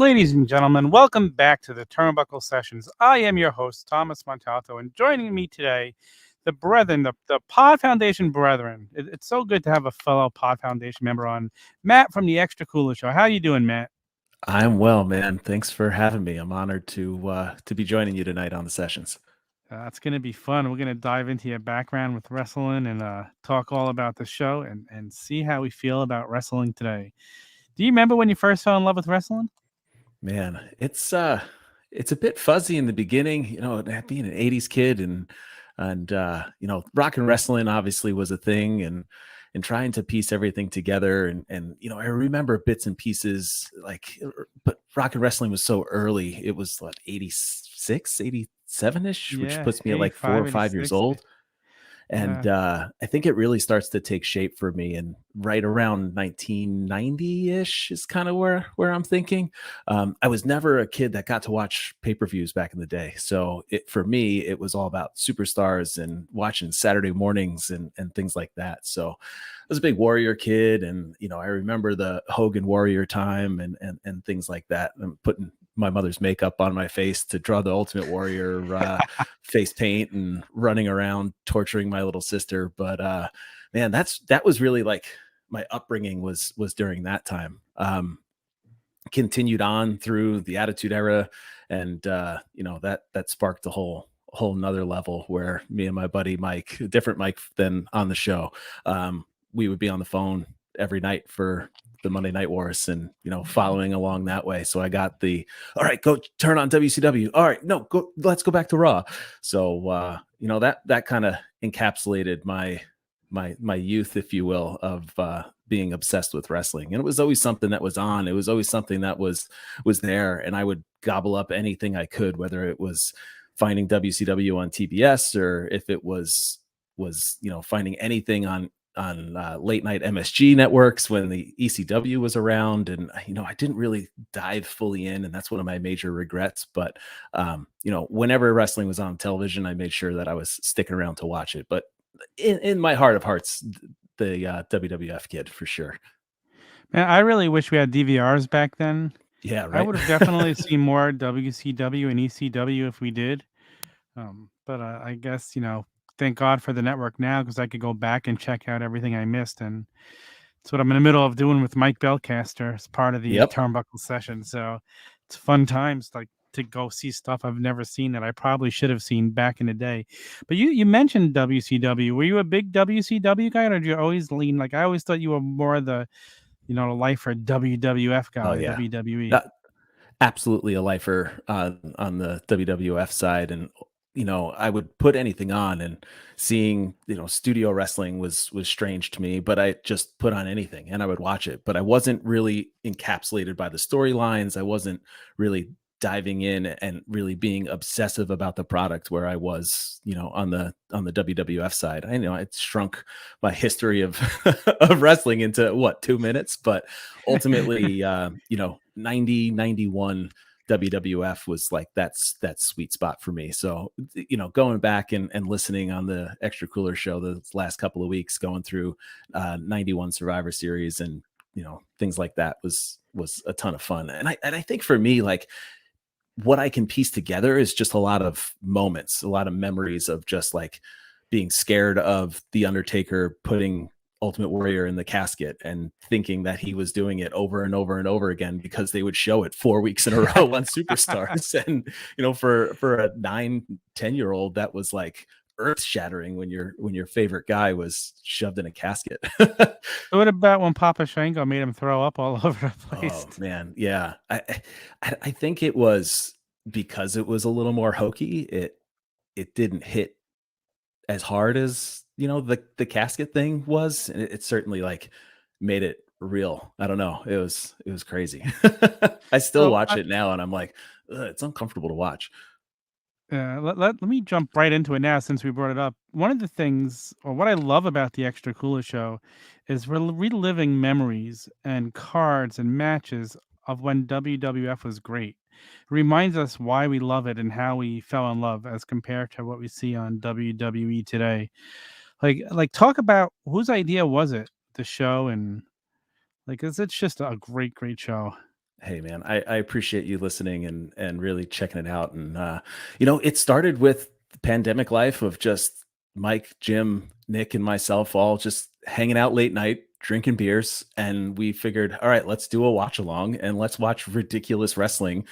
Ladies and gentlemen, welcome back to the Turnbuckle Sessions. I am your host, Thomas Montalto, and joining me today, the brethren, the Pod Foundation brethren. It's so good to have a fellow Pod Foundation member on, Matt from the ExtraCooler Show. How you doing, Matt? I'm well, man. Thanks for having me. I'm honored to be joining you tonight on the sessions. It's going to be fun. We're going to dive into your background with wrestling and talk all about the show and see how we feel about wrestling today. Do you remember when you first fell in love with wrestling? Man, it's a bit fuzzy in the beginning, being an 80s kid and rock and wrestling obviously was a thing and trying to piece everything together and I remember bits and pieces but rock and wrestling was so early. It was like 86, 87-ish, which puts me at like 4 or 5 years old. And I think it really starts to take shape for me. And right around 1990-ish is kind of where I'm thinking. I was never a kid that got to watch pay-per-views back in the day. So for me, it was all about superstars and watching Saturday mornings and things like that. So I was a big Warrior kid. And, I remember the Hogan Warrior time and things like that. I'm putting my mother's makeup on my face to draw the Ultimate Warrior face paint and running around torturing my little sister. But man, that was really like my upbringing was during that time. Continued on through the Attitude Era, and that sparked a whole nother level where me and my buddy Mike, a different Mike than on the show, we would be on the phone every night for the Monday Night Wars and, following along that way. So I got all right, go turn on WCW. All right, no, let's go back to Raw. So, that kind of encapsulated my youth, if you will, of being obsessed with wrestling. And it was always something that was on. It was always something that was there. And I would gobble up anything I could, whether it was finding WCW on TBS or if it was finding anything on late night MSG networks when the ECW was around. And, I didn't really dive fully in, and that's one of my major regrets. But, whenever wrestling was on television, I made sure that I was sticking around to watch it. But in my heart of hearts, the WWF kid for sure. Man, I really wish we had DVRs back then. Yeah, right. I would have definitely seen more WCW and ECW if we did. But I guess, thank God for the network now, because I could go back and check out everything I missed. And it's what I'm in the middle of doing with Mike Belcaster as part of the Turnbuckle session. So it's fun times to go see stuff I've never seen that I probably should have seen back in the day. But you mentioned WCW. Were you a big WCW guy, or did you always lean? Like, I always thought you were more the, the lifer WWF guy, WWE. Absolutely a lifer on the WWF side. And I would put anything on, and seeing, studio wrestling was strange to me, but I just put on anything and I would watch it. But I wasn't really encapsulated by the storylines. I wasn't really diving in and really being obsessive about the product where I was, on the WWF side. I know it shrunk my history of of wrestling into 2 minutes, but ultimately, 90, 91 WWF was like that sweet spot for me. So, going back and listening on the ExtraCooler Show the last couple of weeks, going through 91 Survivor Series and, things like that was a ton of fun. And I think for me, like, what I can piece together is just a lot of moments, a lot of memories of just like being scared of The Undertaker putting Ultimate Warrior in the casket and thinking that he was doing it over and over and over again because they would show it 4 weeks in a row on Superstars. And, for a 9-10-year-old, that was like earth shattering when your favorite guy was shoved in a casket. What about when Papa Shango made him throw up all over the place? Oh man. Yeah. I think it was because it was a little more hokey. It didn't hit as hard as, the casket thing was. And it certainly like made it real. I don't know. It was crazy. I still watch it now and I'm like, it's uncomfortable to watch. Let me jump right into it now since we brought it up. One of the things, or what I love about the ExtraCooler Show, is we're reliving memories and cards and matches of when WWF was great. It reminds us why we love it and how we fell in love as compared to what we see on WWE today. Like talk about whose idea was it, the show, and like it's just a great show. Hey man, I appreciate you listening and really checking it out. And it started with the pandemic life of just Mike, Jim, Nick, and myself all just hanging out late night, drinking beers, and we figured, all right, let's do a watch along and let's watch ridiculous wrestling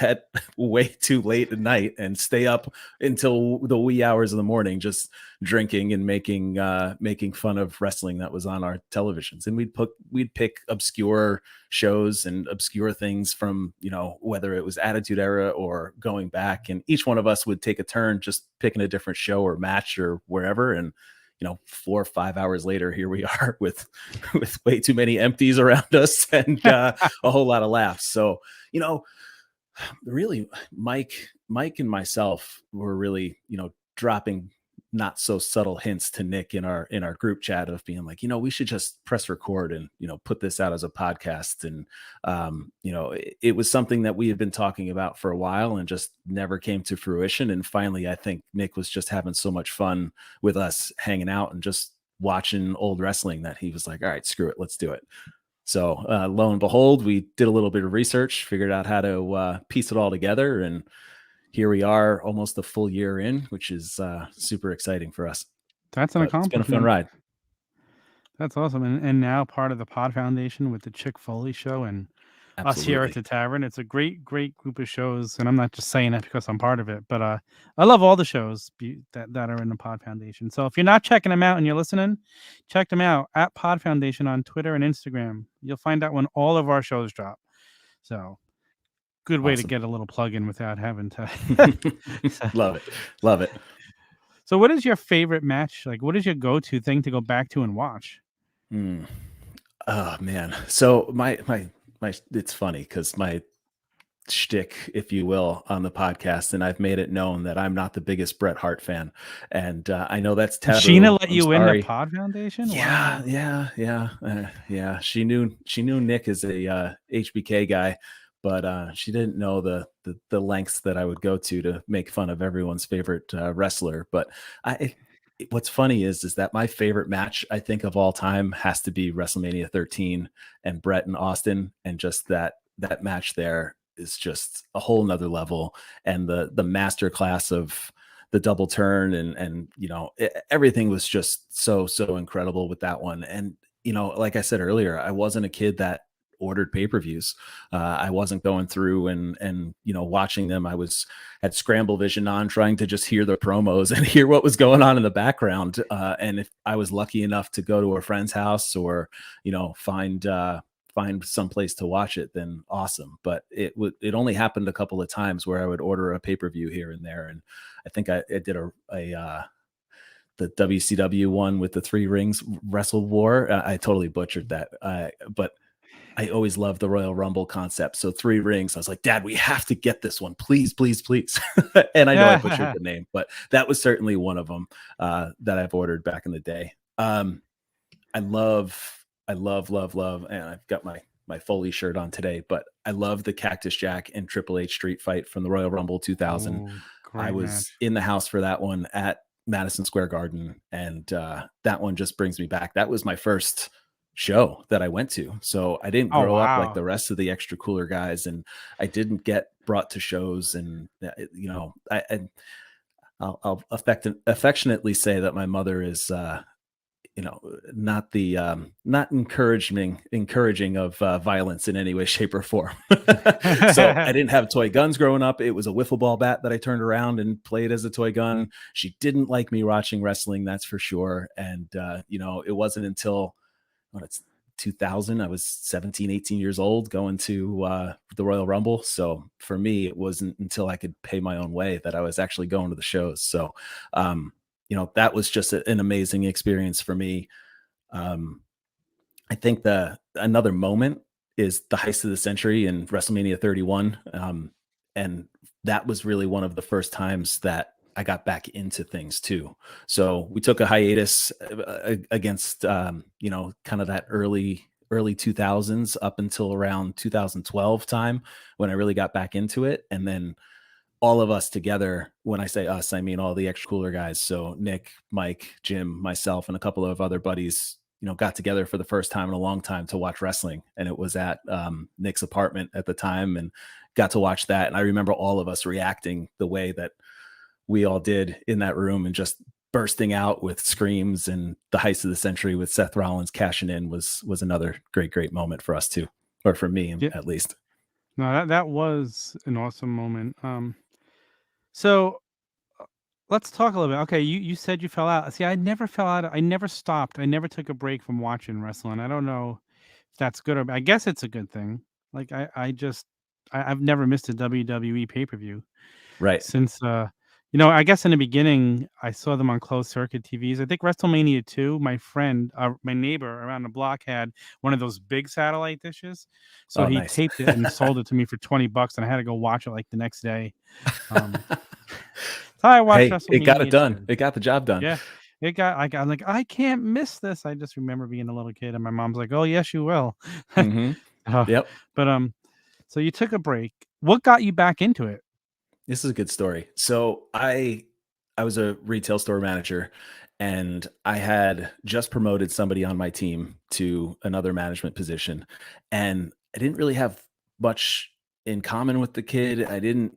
at way too late at night and stay up until the wee hours of the morning, just drinking and making fun of wrestling that was on our televisions. And we'd pick obscure shows and obscure things from, whether it was Attitude Era or going back, and each one of us would take a turn just picking a different show or match or wherever. And 4 or 5 hours later, here we are with way too many empties around us and a whole lot of laughs. So really, Mike and myself were really dropping not so subtle hints to Nick in our group chat of being like, we should just press record and put this out as a podcast. And it was something that we had been talking about for a while and just never came to fruition. And finally, I think Nick was just having so much fun with us hanging out and just watching old wrestling that he was like, all right, screw it, let's do it. So lo and behold, we did a little bit of research, figured out how to piece it all together, and here we are almost a full year in, which is super exciting for us. That's an accomplishment. It's been a fun ride. That's awesome. And now part of the Pod Foundation with the Chick Foley Show and us here at the Tavern. It's a great group of shows. And I'm not just saying that because I'm part of it, but I love all the shows that are in the Pod Foundation. So if you're not checking them out and you're listening, check them out at Pod Foundation on Twitter and Instagram. You'll find out when all of our shows drop. So good way to get a little plug in without having to. Love it. So what is your favorite match? Like, what is your go-to thing to go back to and watch? Oh man. So my it's funny because my shtick, if you will, on the podcast, and I've made it known that I'm not the biggest Bret Hart fan, and I know that's taboo. Sheena let you in the Pod Foundation? Yeah, wow. Yeah. She knew Nick is a HBK guy, but she didn't know the lengths that I would go to make fun of everyone's favorite wrestler. But what's funny is that my favorite match, I think, of all time has to be WrestleMania 13 and Bret and Austin, and just that match there is just a whole nother level. And the master class of the double turn and everything was just so incredible with that one. And like I said earlier, I wasn't a kid that ordered pay-per-views. I wasn't going through and watching them. I had Scramble Vision on, trying to just hear the promos and hear what was going on in the background. And if I was lucky enough to go to a friend's house or find some place to watch it, then awesome. But it only happened a couple of times where I would order a pay-per-view here and there. And I think I did the WCW one with the 3 rings Wrestle War. I totally butchered that. But I always loved the Royal Rumble concept. So 3 rings. I was like, Dad, we have to get this one. Please, please, please. And I know I butchered the name, but that was certainly one of them that I've ordered back in the day. I love, and I've got my Foley shirt on today, but I love the Cactus Jack and Triple H street fight from the Royal Rumble 2000. I was in the house for that one at Madison Square Garden, and that one just brings me back. That was my first show that I went to. So I didn't grow up like the rest of the extra cooler guys, and I didn't get brought to shows. And I'll affectionately say that my mother is not encouraging of violence in any way, shape, or form. So I didn't have toy guns growing up. It was a wiffle ball bat that I turned around and played as a toy gun. She didn't like me watching wrestling, that's for sure. And it wasn't until it's 2000, I was 17, 18 years old going to the Royal Rumble. So for me, it wasn't until I could pay my own way that I was actually going to the shows. So that was just an amazing experience for me. I think another moment is the Heist of the Century in WrestleMania 31. And that was really one of the first times that I got back into things too. So we took a hiatus against, kind of that early 2000s up until around 2012 time when I really got back into it. And then all of us together, when I say us, I mean all the extra cooler guys. So Nick, Mike, Jim, myself, and a couple of other buddies got together for the first time in a long time to watch wrestling, and it was at Nick's apartment at the time, and got to watch that. And I remember all of us reacting the way that we all did in that room, and just bursting out with screams. And the Heist of the Century with Seth Rollins cashing in was another great moment for us too, or for me Yeah. at least. No, that was an awesome moment. So let's talk a little bit. Okay, you said you fell out. See, I never fell out. I never stopped. I never took a break from watching wrestling. I don't know if that's good or I guess it's a good thing. Like I've never missed a WWE pay-per-view Right. since I guess in the beginning I saw them on closed circuit TVs. I think WrestleMania 2, my friend, my neighbor around the block had one of those big satellite dishes. So Oh, he nice. taped it and sold it to me for $20 and I had to go watch it like the next day. Um so I watched Hey, it got it WrestleMania done. 2. It got the job done. Yeah. I'm like, I can't miss this. I just remember being a little kid and my mom's like, "Oh, yes, you will." Hmm. Uh, Yep. but so you took a break. What got you back into it? This is a good story. So I was a retail store manager, and I had just promoted somebody on my team to another management position, and I didn't really have much in common with the kid. I didn't,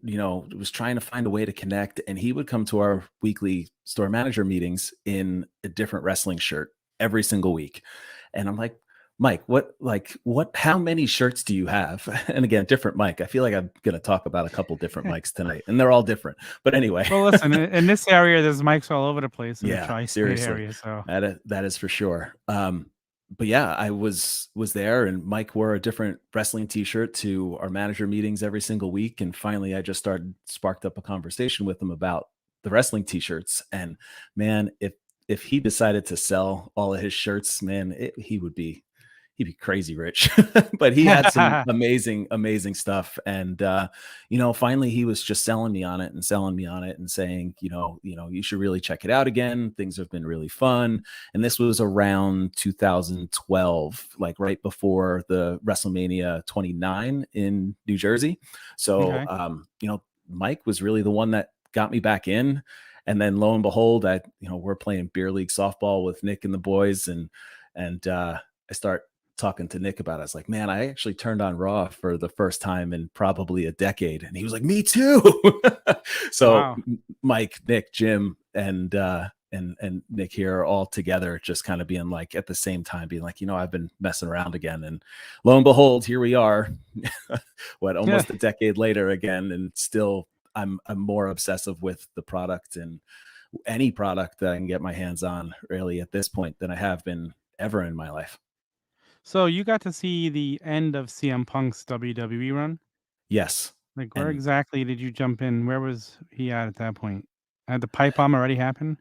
was trying to find a way to connect, and he would come to our weekly store manager meetings in a different wrestling shirt every single week. And I'm like, Mike, how many shirts do you have? And again, different Mike. I feel like I'm going to talk about a couple different Mikes tonight, and they're all different. But anyway, Well, listen, in this area, there's mics all over the place in the yeah, tri-state seriously, area. So that is for sure. But yeah, I was there, and Mike wore a different wrestling T-shirt to our manager meetings every single week. And finally, I just sparked up a conversation with him about the wrestling T-shirts. And man, if he decided to sell all of his shirts, man, he'd be crazy rich. But he had some amazing stuff. And finally he was just selling me on it and saying, you should really check it out again. Things have been really fun. And this was around 2012, like right before the WrestleMania 29 in New Jersey. So okay. Mike was really the one that got me back in. And then lo and behold, we're playing beer league softball with Nick and the boys, and I start talking to Nick about it. I was like, man, I actually turned on Raw for the first time in probably a decade. And he was like, me too. So Wow. Mike, Nick, Jim, and Nick here are all together, just kind of being like, at the same time, being like, I've been messing around again. And lo and behold, here we are, Yeah. almost a decade later again. And still I'm more obsessive with the product and any product that I can get my hands on really at this point than I have been ever in my life. So you got to see the end of CM Punk's WWE run. Yes. Like, where And exactly did you jump in? Where was he at that point? Had the pipe bomb already happened?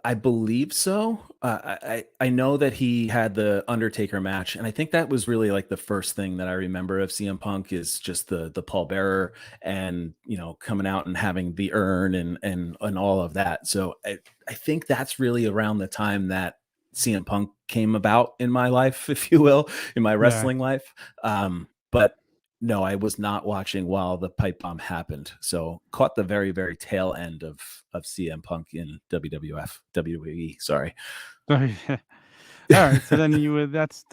I believe so. I know that he had the Undertaker match, and I think that was really like the first thing that I remember of CM Punk is just the pallbearer, and coming out and having the urn and all of that. So I think that's really around the time that CM Punk came about in my life, if you will, in my Yeah. wrestling life. But no, I was not watching while the pipe bomb happened. So caught the very, very tail end of CM Punk in WWE. Sorry. All right. So then you would that's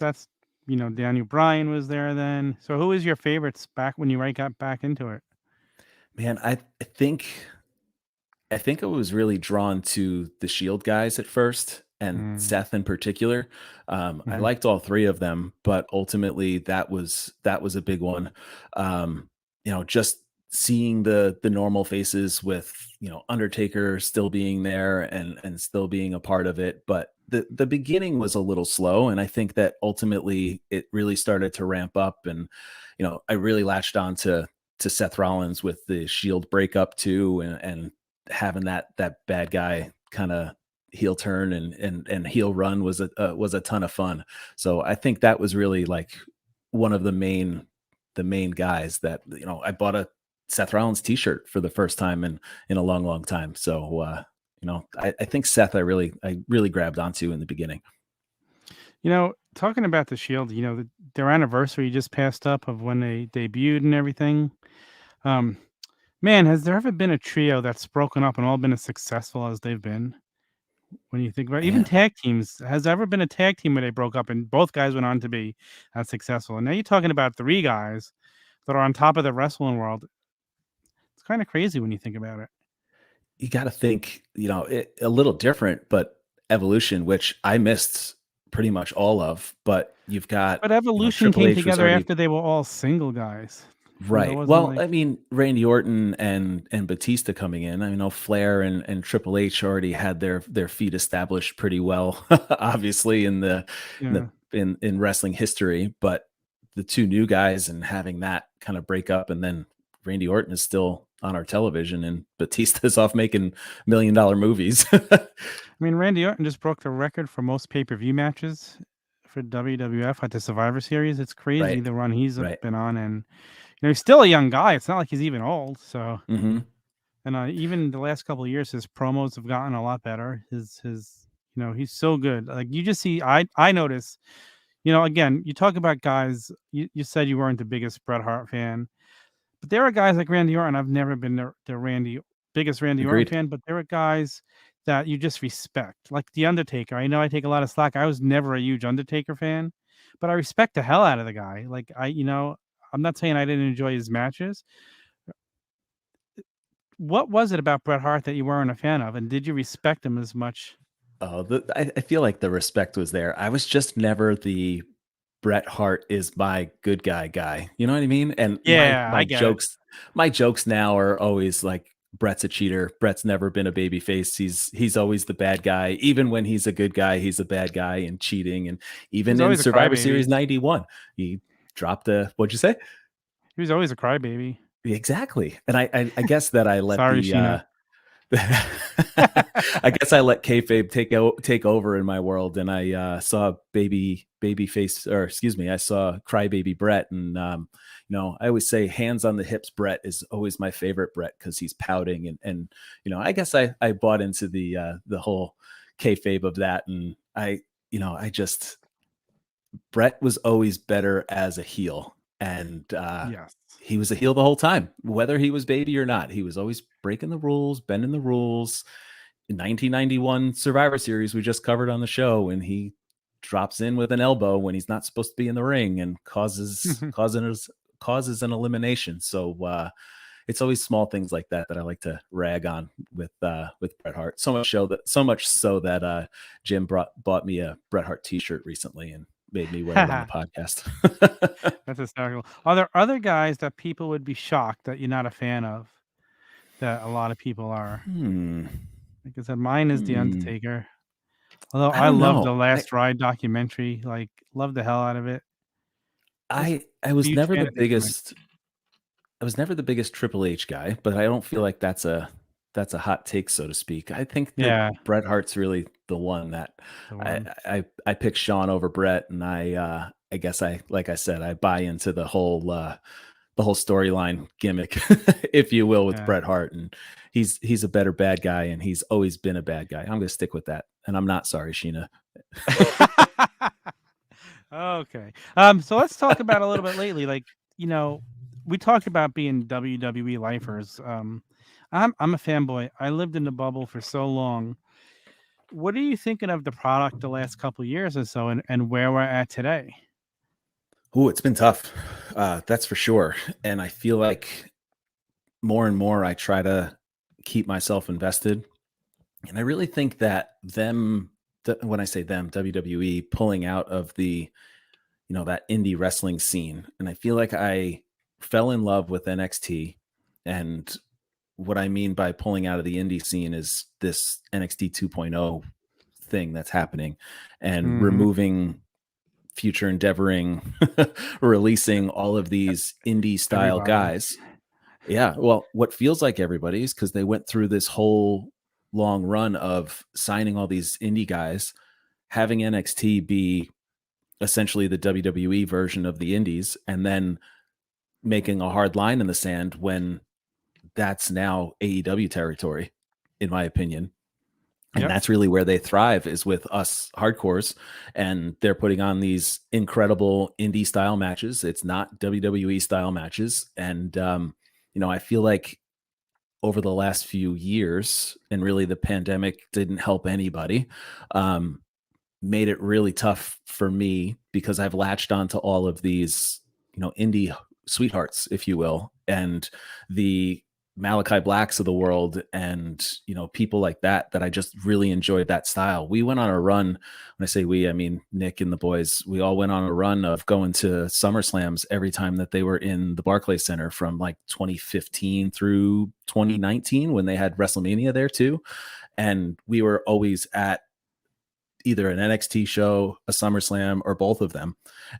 Daniel Bryan was there then. So who was your favorites back when you got back into it? Man, I think I was really drawn to the Shield guys at first, and Mm, Seth in particular. I mhm. liked all three of them, but ultimately that was a big one. Just seeing the normal faces with Undertaker still being there and still being a part of it, but the beginning was a little slow, and I think that ultimately it really started to ramp up, and I really latched on to Seth Rollins with the Shield breakup too, and having that bad guy kind of heel turn and heel run was a ton of fun. So I think that was really like one of the main guys that I bought a Seth Rollins t-shirt for the first time in a long time. So I think Seth I really grabbed onto in the beginning. Talking about the Shield, their anniversary just passed up of when they debuted and everything. Um, Man, has there ever been a trio that's broken up and all been as successful as they've been? when you think about it. Even Yeah. tag teams. Has there ever been a tag team where they broke up and both guys went on to be successful? And now you're talking about three guys that are on top of the wrestling world. It's kind of crazy when you think about it. You got to think, a little different, but Evolution, which I missed pretty much all of, but you've got, But Evolution Triple came H was together already after they were all single guys. There right. wasn't Well, like I mean, Randy Orton and Batista coming in. I know Flair and Triple H already had their feet established pretty well, obviously in yeah. the in wrestling history. But the two new guys and having that kind of break up, and then Randy Orton is still on our television, and Batista's off making $1 million movies. I mean, Randy Orton just broke the record for most pay-per-view matches for WWF at the Survivor Series. It's crazy Right. the run he's Right. been on, and he's still a young guy. It's not like he's even old. So, Hmm. and even the last couple of years, his promos have gotten a lot better. He's so good. Like you just see, I notice. Again, you talk about guys. You said you weren't the biggest Bret Hart fan. But there are guys like Randy Orton. I've never been the biggest Randy Orton Agreed. fan, but there are guys that you just respect, like The Undertaker. I know I take a lot of slack. I was never a huge Undertaker fan, but I respect the hell out of the guy. Like I'm not saying I didn't enjoy his matches. What was it about Bret Hart that you weren't a fan of, and did you respect him as much? Oh, I feel like the respect was there. I was just never the Bret Hart is my good guy. You know what I mean? And my Yeah, my I get it. jokes now are always like Bret's a cheater. Bret's never been a baby face. He's always the bad guy. Even when he's a good guy, he's a bad guy and cheating. And He was even in always a Survivor Series crybaby. 91, he dropped a what'd you say? He was always a crybaby. Exactly. And I guess that I let Sorry, the Sheena. I guess I let kayfabe take over in my world, and I saw baby face, or excuse me, I saw crybaby Bret, and I always say hands on the hips. Bret is always my favorite Bret because he's pouting, and I guess I bought into the whole kayfabe of that, and I just Bret was always better as a heel, and Yes. he was a heel the whole time, whether he was baby or not. He was always breaking the rules, bending the rules. In 1991 Survivor Series, we just covered on the show, and he drops in with an elbow when he's not supposed to be in the ring and causes an elimination. So it's always small things like that that I like to rag on with Bret Hart. So much so that Jim bought me a Bret Hart T-shirt recently and made me wear it on the podcast. That's hysterical. Are there other guys that people would be shocked that you're not a fan of? That a lot of people are. Like I said, mine is The Undertaker. Although I I don't love the know. Last Ride documentary, like love the hell out of it. Just I was huge never fan the of his gimmick. biggest I was never the biggest Triple H guy, but I don't feel like that's a hot take, so to speak. I think that Yeah, Bret Hart's really the one that the I one. I picked Sean over Bret, and I guess like I said, I buy into the whole storyline gimmick, if you will, with Yeah. Bret Hart, and he's a better bad guy, and he's always been a bad guy. I'm going to stick with that, and I'm not sorry, Sheena. Okay. So let's talk about a little bit lately. Like, we talked about being WWE lifers. I'm a fanboy. I lived in the bubble for so long. What are you thinking of the product the last couple of years or so, and where we're at today? Oh, it's been tough, that's for sure, and I feel like more and more I try to keep myself invested. And I really think that when I say them, WWE pulling out of that indie wrestling scene. And I feel like I fell in love with NXT. And what I mean by pulling out of the indie scene is this NXT 2.0 thing that's happening and Mm-hmm. removing future endeavoring, releasing all of these indie style Everybody. guys. Yeah, well, what feels like everybody is because they went through this whole long run of signing all these indie guys, having NXT be essentially the WWE version of the indies, and then making a hard line in the sand when that's now AEW territory, in my opinion. And Yep. that's really where they thrive, is with us hardcores, and they're putting on these incredible indie style matches. It's not WWE style matches. And I feel like over the last few years, and really the pandemic didn't help anybody, made it really tough for me because I've latched onto all of these, indie sweethearts, if you will, and the Malachi Blacks of the world, and people like that I just really enjoyed that style. We went on a run. When I say we, I mean Nick and the boys. We all went on a run of going to SummerSlams every time that they were in the Barclays Center from like 2015 through 2019 when they had WrestleMania there too. And we were always at either an NXT show, a SummerSlam, or both of them.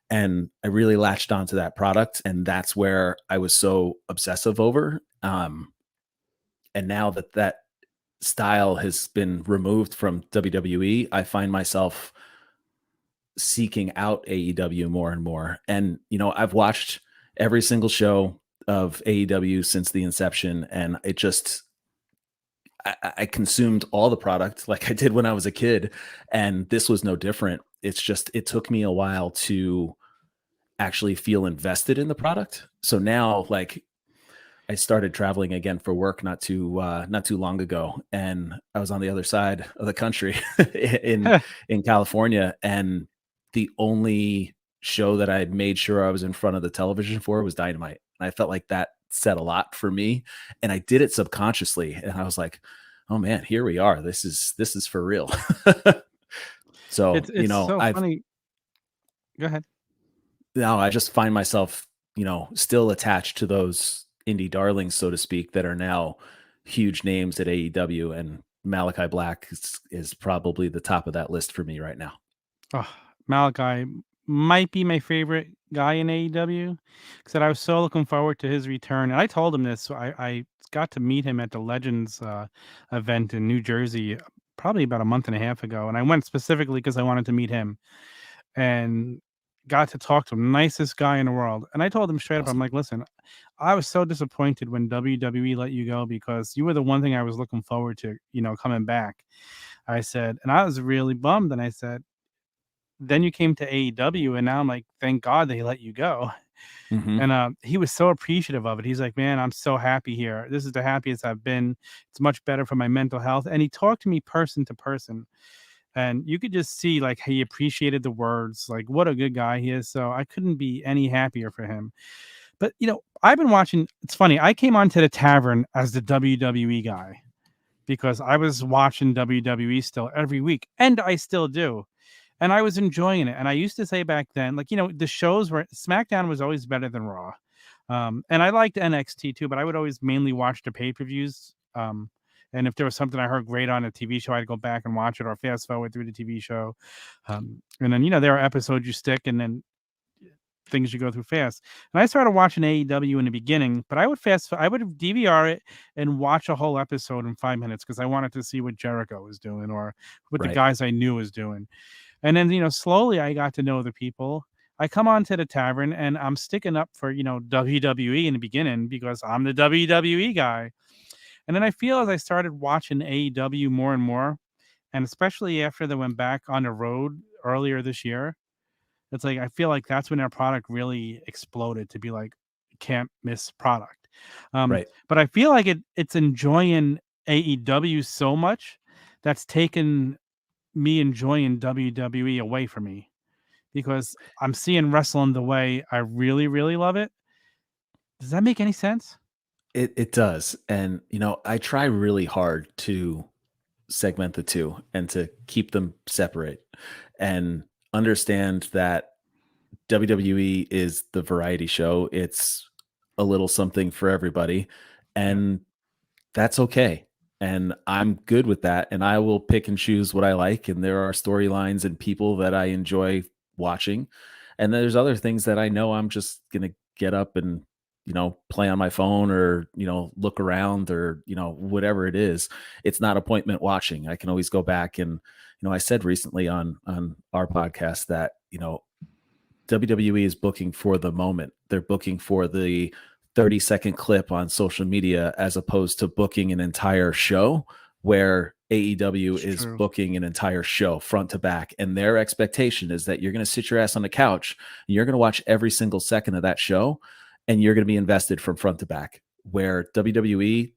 And I really latched onto that product. And that's where I was so obsessive over. And now that style has been removed from WWE, I find myself seeking out AEW more and more. And, I've watched every single show of AEW since the inception. And it just, I consumed all the product like I did when I was a kid, and this was no different. It's just, it took me a while to actually feel invested in the product. So now, like, I started traveling again for work not too long ago, and I was on the other side of the country in California, and the only show that I made sure I was in front of the television for was Dynamite. And I felt like that said a lot for me, and I did it subconsciously. And I was like, oh man, here we are. This is for real. So, it's so funny. Go ahead. Now I just find myself, still attached to those indie darlings, so to speak, that are now huge names at AEW, and Malachi Black is probably the top of that list for me right now. Oh, Malachi might be my favorite guy in AEW, because I was so looking forward to his return. And I told him this. So I got to meet him at the Legends event in New Jersey probably about a month and a half ago. And I went specifically because I wanted to meet him and got to talk to him. Nicest guy in the world. And I told him straight up, I'm like, listen, I was so disappointed when WWE let you go, because you were the one thing I was looking forward to, coming back. I said, and I was really bummed. And I said, then you came to AEW, and now I'm like, thank God they let you go. Mm-hmm. And he was so appreciative of it. He's like, man, I'm so happy here. This is the happiest I've been. It's much better for my mental health. And he talked to me person to person. And you could just see, like, he appreciated the words, like, what a good guy he is. So I couldn't be any happier for him. But, I've been watching. It's funny. I came onto the tavern as the WWE guy because I was watching WWE still every week, and I still do. And I was enjoying it. And I used to say back then, like, the shows were, SmackDown was always better than Raw. And I liked NXT too, but I would always mainly watch the pay-per-views. And if there was something I heard great on a TV show, I'd go back and watch it or fast forward through the TV show. And then, there are episodes you stick and then things you go through fast. And I started watching AEW in the beginning, but I would DVR it and watch a whole episode in 5 minutes because I wanted to see what Jericho was doing or what the guys I knew was doing. And then, slowly I got to know the people. I come on to the tavern and I'm sticking up for, WWE in the beginning because I'm the WWE guy. And then I feel as I started watching AEW more and more, and especially after they went back on the road earlier this year, it's like, I feel like that's when their product really exploded to be like, can't miss product. But I feel like it's enjoying AEW so much that's taken me enjoying WWE away from me, because I'm seeing wrestling the way I really, really love it. Does that make any sense? It does. And, I try really hard to segment the two and to keep them separate and understand that WWE is the variety show. It's a little something for everybody, and that's okay. And I'm good with that. And I will pick and choose what I like. And there are storylines and people that I enjoy watching. And there's other things that I know I'm just going to get up and, play on my phone or, look around or, whatever it is. It's not appointment watching. I can always go back and, I said recently on our podcast that, WWE is booking for the moment. They're booking for the 30-second clip on social media as opposed to booking an entire show, where AEW is booking an entire show front to back. And their expectation is that you're going to sit your ass on the couch and you're going to watch every single second of that show and you're going to be invested from front to back. Where WWE,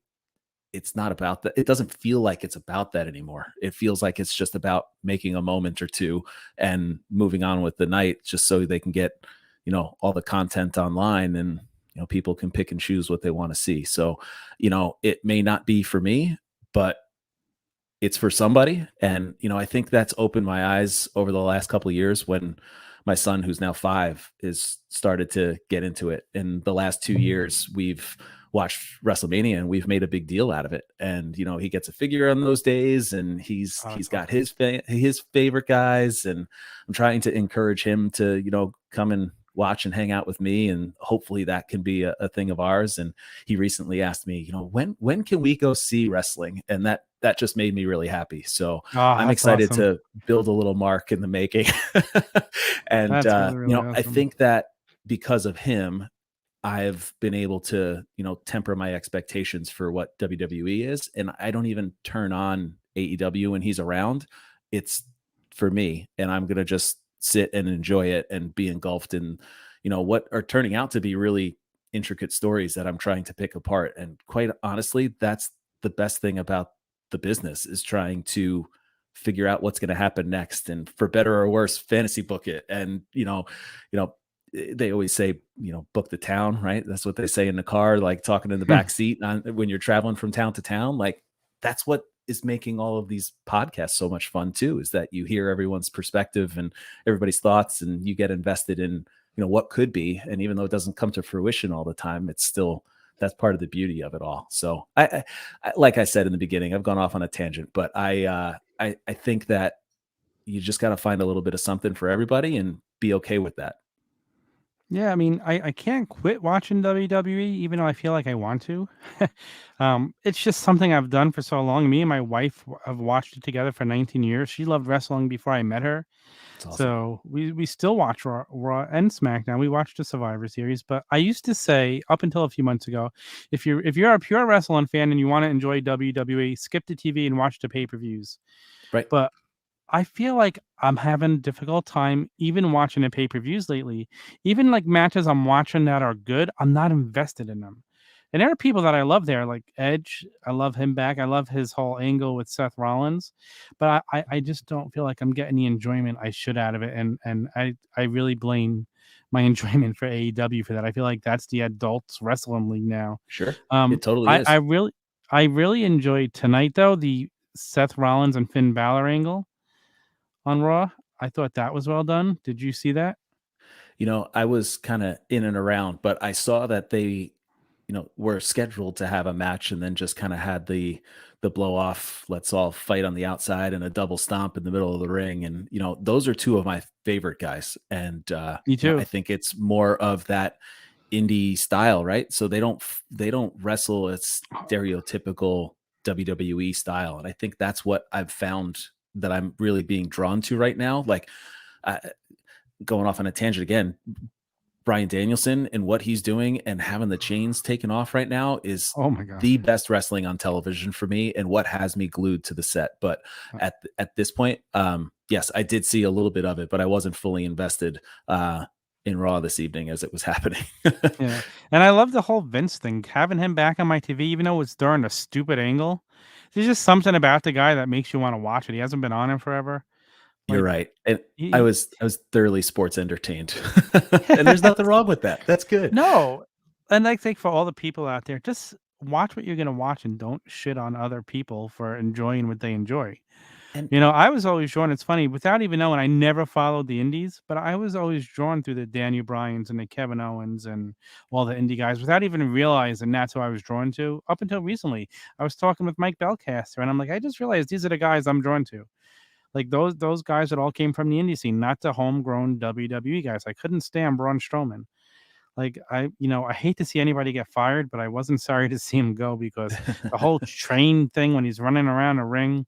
it's not about that. It doesn't feel like it's about that anymore. It feels like it's just about making a moment or two and moving on with the night, just so they can get, all the content online, and, people can pick and choose what they want to see. So, it may not be for me, but it's for somebody. And, I think that's opened my eyes over the last couple of years when my son, who's now 5, is started to get into it. In the last 2 years, we've watched WrestleMania and we've made a big deal out of it. And, he gets a figure on those days, and he's Oh, that's got awesome. his favorite guys. And I'm trying to encourage him to, come and watch and hang out with me. And hopefully that can be a thing of ours. And he recently asked me, when can we go see wrestling? And that just made me really happy. So Oh, I'm that's excited awesome. to build a little mark in the making. And, That's really, really I awesome. think that because of him, I've been able to, temper my expectations for what WWE is. And I don't even turn on AEW when he's around. It's for me. And I'm going to just sit and enjoy it and be engulfed in, what are turning out to be really intricate stories that I'm trying to pick apart. And quite honestly, that's the best thing about the business, is trying to figure out what's going to happen next, and for better or worse, fantasy book it. And, they always say, book the town, right? That's what they say in the car, like talking in the back seat when you're traveling from town to town. Like, that's what is making all of these podcasts so much fun too, is that you hear everyone's perspective and everybody's thoughts, and you get invested in, what could be. And even though it doesn't come to fruition all the time, it's still, that's part of the beauty of it all. So I like I said in the beginning, I've gone off on a tangent, but I think that you just got to find a little bit of something for everybody and be okay with that. Yeah, I mean, I can't quit watching WWE even though I feel like I want to. It's just something I've done for so long. Me and my wife have watched it together for 19 years. She loved wrestling before I met her. It's awesome. So we still watch Raw and SmackDown. We watched the Survivor Series, but I used to say up until a few months ago, if you're a pure wrestling fan and you want to enjoy WWE, skip the TV and watch the pay-per-views. Right. But I feel like I'm having a difficult time even watching the pay-per-views lately. Even like matches I'm watching that are good, I'm not invested in them. And there are people that I love there, like Edge. I love him back. I love his whole angle with Seth Rollins, but I just don't feel like I'm getting the enjoyment I should out of it. And I really blame my enjoyment for AEW for that. I feel like that's the adults wrestling league now. Sure. Um, It totally I, I is. really I really enjoyed tonight though, the Seth Rollins and Finn Balor angle on Raw. I thought that was well done. Did you see that? I was kind of in and around, but I saw that they, were scheduled to have a match, and then just kind of had the blow off, let's all fight on the outside, and a double stomp in the middle of the ring. And, those are two of my favorite guys. And Me I too. think it's more of that indie style, right? So they don't wrestle its stereotypical WWE style. And I think that's what I've found that I'm really being drawn to right now. Like, uh, going off on a tangent again, Brian Danielson and what he's doing and having the chains taken off right now is Oh my gosh. the best wrestling on television for me, and what has me glued to the set. But at this point, yes, I did see a little bit of it, but I wasn't fully invested in Raw this evening as it was happening. Yeah. And I love the whole Vince thing. Having him back on my TV, even though it's during a stupid angle. There's just something about the guy that makes you want to watch it. He hasn't been on in forever. You're Like right. And I he, was I was thoroughly sports entertained. And there's nothing wrong with that. That's good. no. And I think for all the people out there, just watch what you're gonna watch and don't shit on other people for enjoying what they enjoy. And I was always drawn. It's funny, without even knowing, I never followed the indies, but I was always drawn through the Daniel Bryans and the Kevin Owens and all the indie guys without even realizing that's who I was drawn to. Up until recently, I was talking with Mike Belcaster, and I'm like, I just realized these are the guys I'm drawn to. Like those guys that all came from the indie scene, not the homegrown WWE guys. I couldn't stand Braun Strowman. Like I hate to see anybody get fired, but I wasn't sorry to see him go because the whole train thing when he's running around a ring,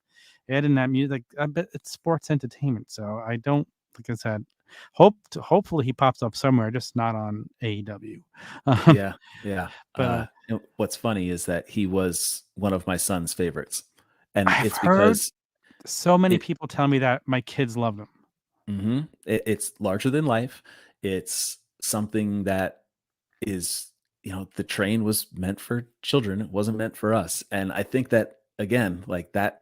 adding that music, I bet it's sports entertainment. So I don't, like I said, hopefully he pops up somewhere, just not on AEW. Um, yeah, yeah. but What's funny is that he was one of my son's favorites. And I've it's heard because so many it people tell me that my kids love him. it's larger than life. It's something that is the train was meant for children. It wasn't meant for us. And I think that, again, like that,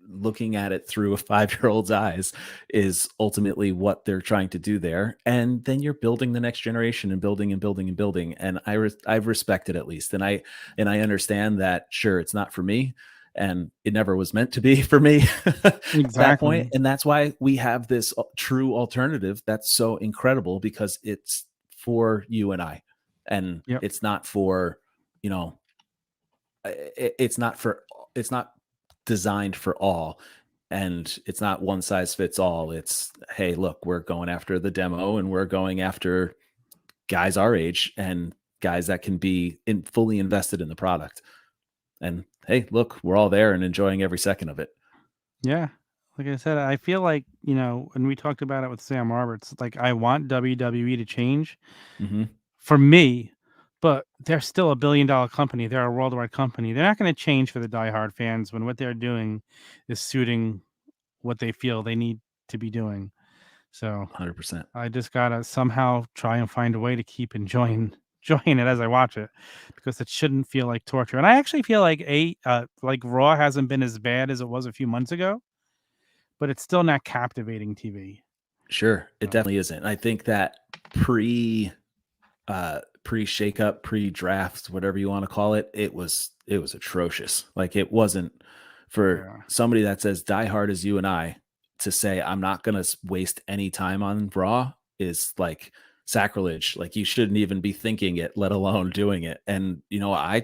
looking at it through a 5-year-old's eyes is ultimately what they're trying to do there. And then you're building the next generation and building and building and building. And I respect it, at least. And I understand that, sure, it's not for me, and it never was meant to be for me at that point. Exactly. And that's why we have this true alternative that's so incredible, because it's for you and I, and Yep. it's not for, you know, it's not designed for all, and it's not one size fits all. It's, hey, look, we're going after the demo, and we're going after guys our age and guys that can be fully invested in the product. And hey, look, we're all there and enjoying every second of it. Yeah. Like I said, I feel like, when we talked about it with Sam Roberts, like I want WWE to change Hmm. for me, but they're still a billion-dollar company. They're a worldwide company. They're not going to change for the diehard fans when what they're doing is suiting what they feel they need to be doing. So 100%. I just gotta somehow try and find a way to keep enjoying it as I watch it, because it shouldn't feel like torture. And I actually feel like like Raw hasn't been as bad as it was a few months ago, but it's still not captivating TV. Sure, it So definitely isn't. I think that pre shakeup, pre draft, whatever you want to call it, it was atrocious. Like, it wasn't for yeah, somebody that's as diehard as you and I to say, I'm not going to waste any time on Raw, is like sacrilege. Like, you shouldn't even be thinking it, let alone doing it. And I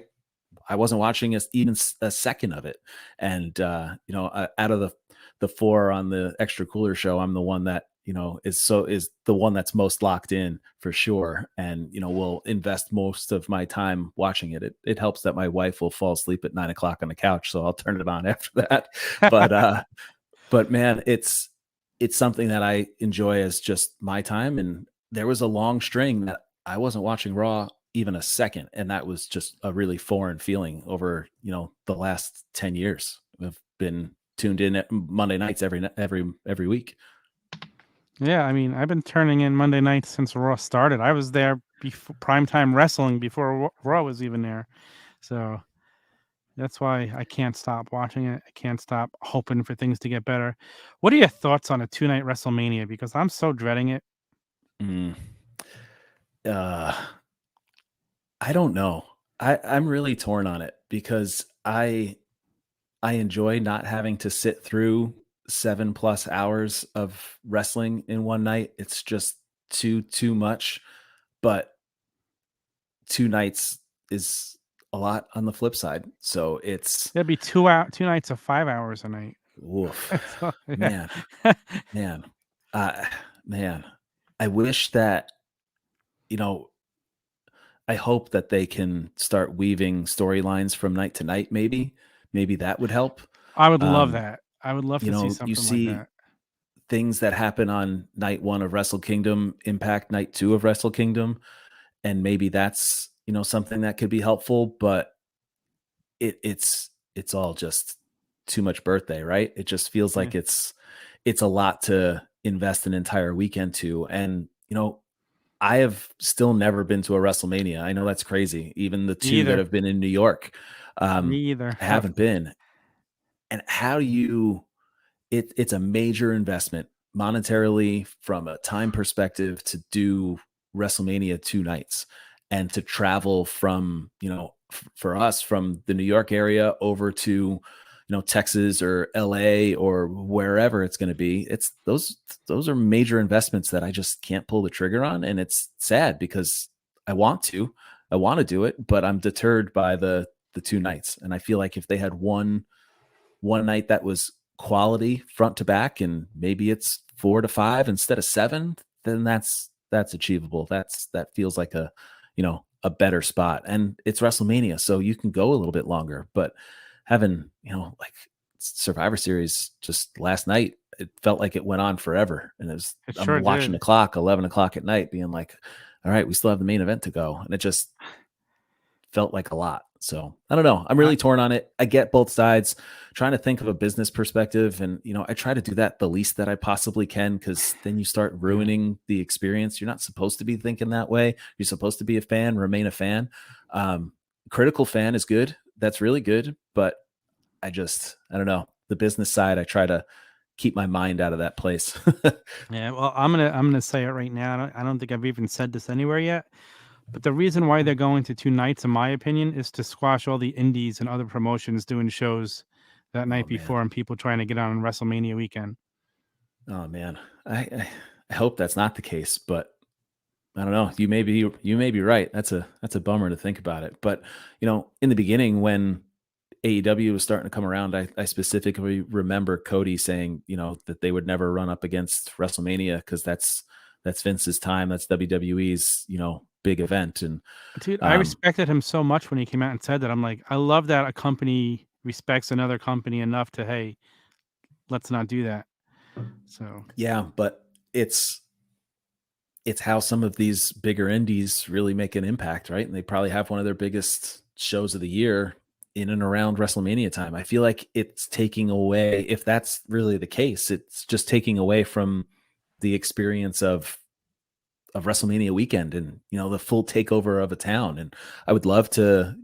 wasn't watching even a second of it. And out of the four on the Extra Cooler Show, I'm the one that is the one that's most locked in, for sure. And will invest most of my time watching it. It helps that my wife will fall asleep at 9 o'clock on the couch, so I'll turn it on after that. But man, it's something that I enjoy as just my time. And there was a long string that I wasn't watching Raw even a second, and that was just a really foreign feeling over the last 10 years. I've been tuned in at Monday nights every week. yeah. I mean, I've been turning in Monday nights since Raw started. I was there before primetime wrestling, before Raw was even there. So that's why I can't stop watching it. I can't stop hoping for things to get better. What are your thoughts on a 2-night WrestleMania? Because I'm so dreading it. Mm. uh I don't know. I'm really torn on it, because I enjoy not having to sit through 7+ hours of wrestling in one night. It's just too much. But 2 nights is a lot on the flip side. So it's, It'd be 2 nights of 5 hours a night. woof, So, yeah. man, man, uh, man. I wish that, you know, I hope that they can start weaving storylines from night to night. Maybe that would help. I would love Um, that. I would love to see you something like see that. things that happen on night one of Wrestle Kingdom impact night two of Wrestle Kingdom, and maybe that's something that could be helpful. But it's all just too much birthday, right? It just feels Yeah. like it's a lot to invest an entire weekend to. And I have still never been to a WrestleMania. I know that's crazy. Even the Me two that either. have been in New York, Me either. I haven't been. And how do you it's a major investment monetarily, from a time perspective, to do WrestleMania 2 nights, and to travel from, for us, from the New York area over to, Texas or LA or wherever it's going to be. It's those are major investments that I just can't pull the trigger on. And it's sad, because I want to, I want to do it, but I'm deterred by the 2 nights. And I feel like if they had one night that was quality front to back, and maybe it's 4 to 5 instead of 7, then that's achievable. That feels like a better spot. And it's WrestleMania, so you can go a little bit longer. But having, like Survivor Series just last night, it felt like it went on forever. And It I'm sure watching the did. clock 11 o'clock at night, being like, all right, we still have the main event to go. And it just felt like a lot. So I don't know. I'm really torn on it. I get both sides, trying to think of a business perspective. And, I try to do that the least that I possibly can, because then you start ruining the experience. You're not supposed to be thinking that way. You're supposed to be a fan, remain a fan. Critical fan is good. That's really good. But I don't know. The business side, I try to keep my mind out of that place. Yeah, well, I'm gonna say it right now. I don't think I've even said this anywhere yet. But the reason why they're going to 2 nights, in my opinion, is to squash all the indies and other promotions doing shows that night Man. before and people trying to get on WrestleMania weekend. Oh man. I hope that's not the case, but I don't know. You may be right. That's a bummer to think about it. But in the beginning, when AEW was starting to come around, I specifically remember Cody saying, that they would never run up against WrestleMania because that's Vince's time. That's WWE's, big event. And Dude, I respected him so much when he came out and said that. I'm like, I love that a company respects another company enough to, hey, let's not do that. So yeah, but it's how some of these bigger indies really make an impact, right? And they probably have one of their biggest shows of the year in and around WrestleMania time. I feel like it's taking away, if that's really the case, it's just taking away from the experience of WrestleMania weekend and the full takeover of a town. And I would love to,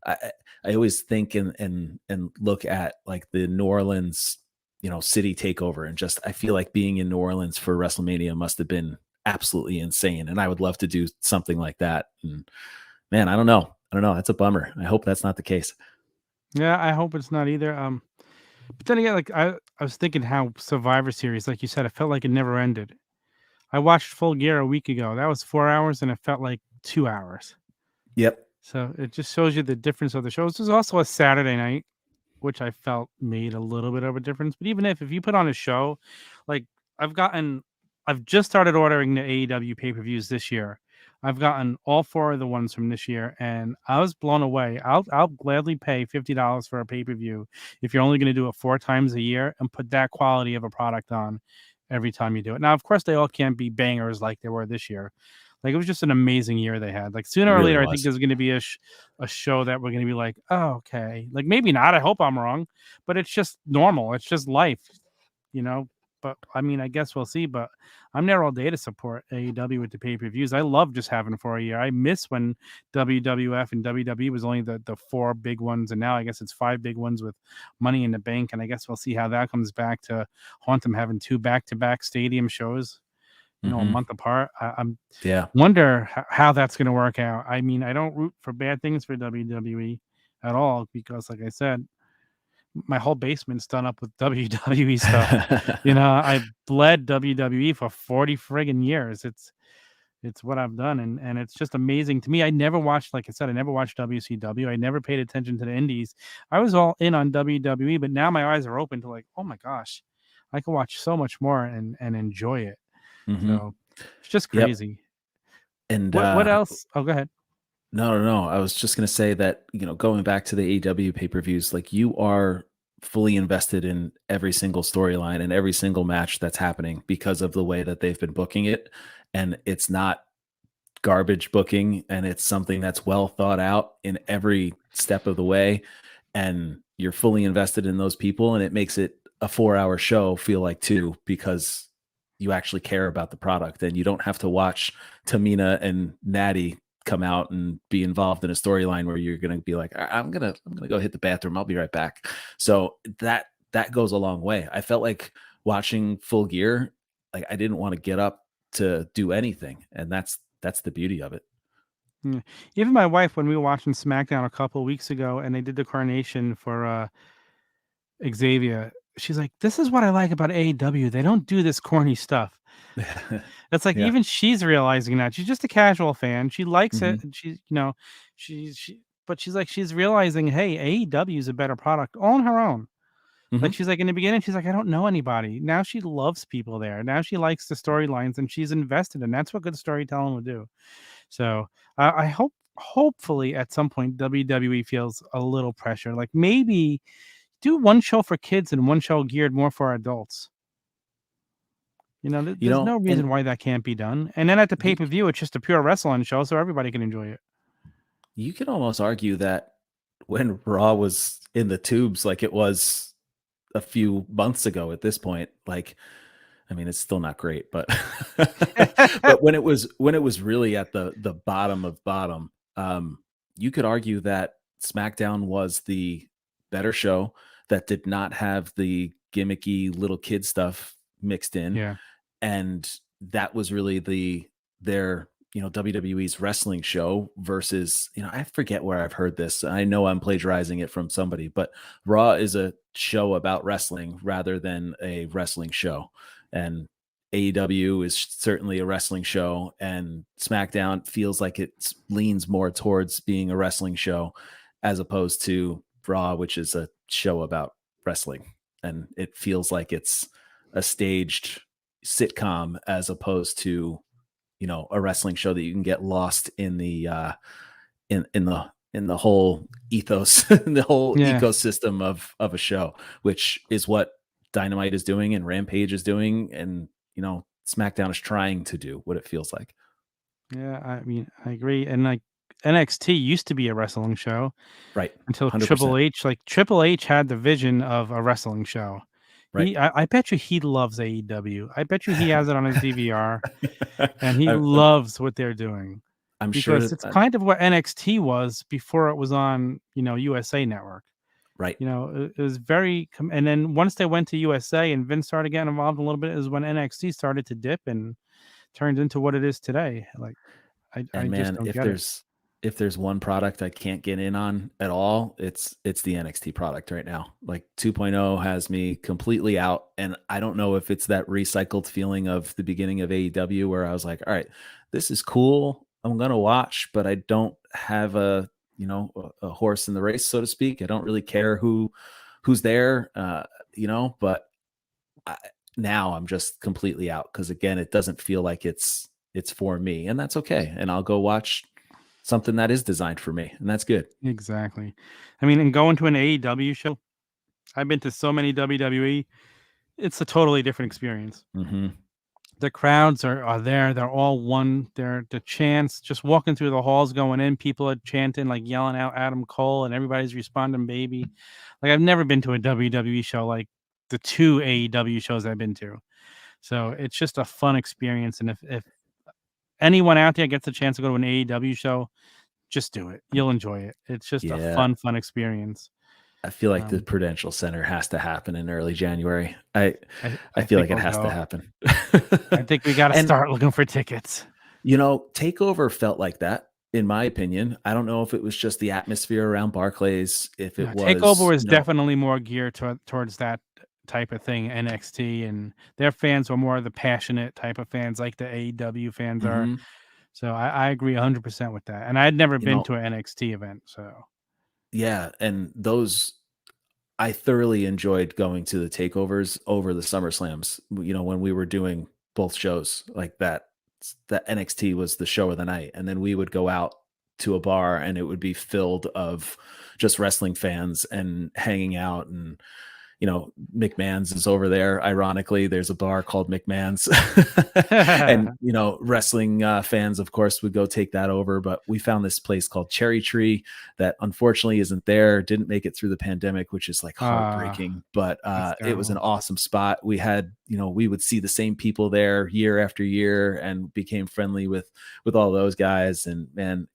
I always think and look at like the New Orleans, city takeover, and just I feel like being in New Orleans for WrestleMania must have been absolutely insane. And I would love to do something like that. And man, I don't know. That's a bummer. I hope that's not the case. yeah, I hope it's not either. But then again, like I was thinking how Survivor Series, like you said, it felt like it never ended. I watched Full Gear a week ago. That was 4 hours and it felt like 2 hours. Yep. So it just shows you the difference of the shows. There's also a Saturday night, which I felt made a little bit of a difference. But even if you put on a show, like I've just started ordering the AEW pay-per-views this year. I've gotten all 4 of the ones from this year, and I was blown away. I'll gladly pay $50 for a pay-per-view if you're only going to do it 4 times a year and put that quality of a product on every time you do it. Now, of course, they all can't be bangers like they were this year. Like it was just an amazing year they had. Like sooner or Really later, I was. think there's going to be a show that we're going to be like, oh, okay. Like maybe not. I hope I'm wrong, but it's just normal. It's just life, But I mean, I guess we'll see. But I'm there all day to support AEW with the pay-per-views. I love just having 4 a year. I miss when WWF and WWE was only the 4 big ones, and now I guess it's 5 big ones with Money in the Bank. And I guess we'll see how that comes back to haunt them, having 2 back-to-back stadium shows, a month apart. I'm wonder how that's going to work out. I mean, I don't root for bad things for WWE at all because, like I said, my whole basement's done up with WWE stuff. I bled WWE for 40 friggin' years. It's what I've done, and it's just amazing to me. I never watched, like I said, I never watched WCW. I never paid attention to the indies. I was all in on WWE, but now my eyes are open to like, oh my gosh, I can watch so much more and enjoy it. So it's just crazy. Yep. And what else? Oh, go ahead. No. I was just going to say that, going back to the AEW pay-per-views, like you are fully invested in every single storyline and every single match that's happening because of the way that they've been booking it. And it's not garbage booking, and it's something that's well thought out in every step of the way. And you're fully invested in those people, and it makes it a 4-hour show feel like 2 because you actually care about the product, and you don't have to watch Tamina and Natty come out and be involved in a storyline where you're going to be like, I'm going to go hit the bathroom. I'll be right back. So that goes a long way. I felt like watching Full Gear, like I didn't want to get up to do anything. And that's the beauty of it. Yeah. Even my wife, when we were watching SmackDown a couple of weeks ago and they did the coronation for Xavier, she's like, this is what I like about AEW. They don't do this corny stuff. That's like, even she's realizing that. She's just a casual fan. She likes it. And but she's like, she's realizing, hey, AEW is a better product all on her own. Like she's like, in the beginning, she's like, I don't know anybody. Now she loves people there. Now she likes the storylines and she's invested, and that's what good storytelling would do. So I hopefully at some point WWE feels a little pressure. Like maybe do one show for kids and one show geared more for adults. There's no reason why that can't be done. And then at the pay-per-view, it's just a pure wrestling show, so everybody can enjoy it. You could almost argue that when Raw was in the tubes, like it was a few months ago at this point, like, I mean, it's still not great, but but when it was really at the bottom of bottom, you could argue that SmackDown was the better show that did not have the gimmicky little kid stuff mixed in, Yeah. and that was really their WWE's wrestling show versus, I forget where I've heard this. I know I'm plagiarizing it from somebody, but Raw is a show about wrestling rather than a wrestling show, and AEW is certainly a wrestling show, and SmackDown feels like it leans more towards being a wrestling show as opposed to Raw, which is a show about wrestling, and it feels like it's a staged sitcom as opposed to a wrestling show that you can get lost in the in the whole ethos the whole Yeah. ecosystem of a show, which is what Dynamite is doing and Rampage is doing, and SmackDown is trying to do what it feels like. Yeah. I mean, I agree. And like NXT used to be a wrestling show Right. until 100%. Triple H had the vision of a wrestling show. Right. I bet you he loves AEW. I bet you he has it on his DVR and he loves what they're doing I'm because sure it's kind of what NXT was before it was on, USA Network. right. It was very, and then once they went to USA and Vince started getting involved a little bit, is when NXT started to dip and turned into what it is today. Like, I And just man, don't get it. if there's one product I can't get in on at all, it's the NXT product right now. Like 2.0 has me completely out, and I don't know if it's that recycled feeling of the beginning of AEW where I was like, all right, this is cool. I'm going to watch, but I don't have a horse in the race, so to speak. I don't really care who's there, but I, now I'm just completely out because again, it doesn't feel like it's for me, and that's okay. And I'll go watch something that is designed for me, and that's good. Exactly. I mean, and going to an AEW show, I've been to so many WWE. It's a totally different experience. Mm-hmm. The crowds are there. They're all one. They're the chants. Just walking through the halls, going in, people are chanting, like yelling out Adam Cole, and everybody's responding, "Baby!" Like I've never been to a WWE show like the two AEW shows I've been to. So it's just a fun experience. And if anyone out there gets a chance to go to an AEW show, just do it. You'll enjoy it. It's just a Yeah, fun experience. I feel like the Um, Prudential Center has to happen in early January. I I feel think like it I'll has to go. happen. I think we got to And start looking for tickets. Takeover felt like that, in my opinion. I don't know if it was just the atmosphere around Barclays, if it Yeah, Takeover was, is definitely more geared towards that type of thing. NXT and their fans were more the passionate type of fans, like the AEW fans are. mhm, So I agree 100% with that. And I had never you been know, to an NXT event, so yeah, and those I thoroughly enjoyed going to the takeovers over the Summer Slams. When we were doing both shows like that, that NXT was the show of the night, and then we would go out to a bar, and it would be filled of just wrestling fans and hanging out, and McMahon's is over there. Ironically, there's a bar called McMahon's, and wrestling fans, of course, would go take that over. But we found this place called Cherry Tree that unfortunately isn't there. Didn't make it through the pandemic, which is like heartbreaking. But that's it was an terrible. awesome spot. We had, we would see the same people there year after year, and became friendly with all those guys. And man,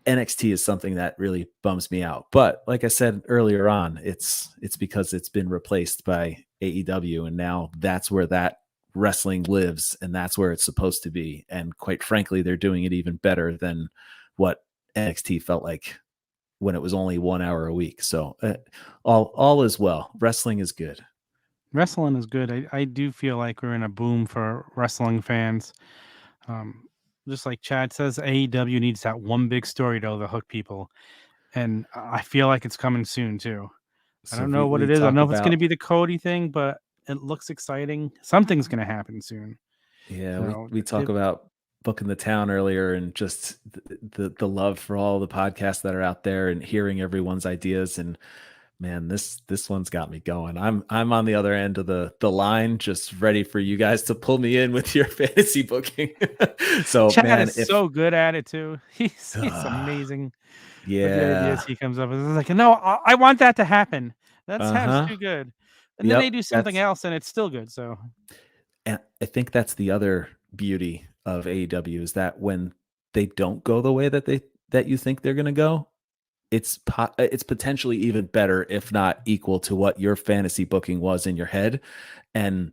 NXT is something that really bums me out. But like I said earlier on, it's because it's been replaced by AEW, and now that's where that wrestling lives, and that's where it's supposed to be. And quite frankly, they're doing it even better than what NXT felt like when it was only 1 hour a week. So all is well. Wrestling is good. Wrestling is good. I do feel like we're in a boom for wrestling fans. Um, just like Chad says, AEW needs that one big story to hook people. And I feel like it's coming soon too. I So don't know what we it is. I don't talk know if it's going to about be the Cody thing, but it looks exciting. Something's going to happen soon. Yeah, So we talk about booking the town earlier, and just the love for all the podcasts that are out there, and hearing everyone's ideas. And Man, this one's got me going. I'm on the other end of the line, just ready for you guys to pull me in with your fantasy booking. So, Chad man, is if so good at it too. He's uh, amazing with the yeah, ideas he comes up with. It's like, no, I want that to happen. That sounds uh-huh. too good. And then they Yep, do something else and it's still good. So and I think that's the other beauty of AEW is that when they don't go the way that you think they're going to go, it's potentially even better, if not equal to what your fantasy booking was in your head. And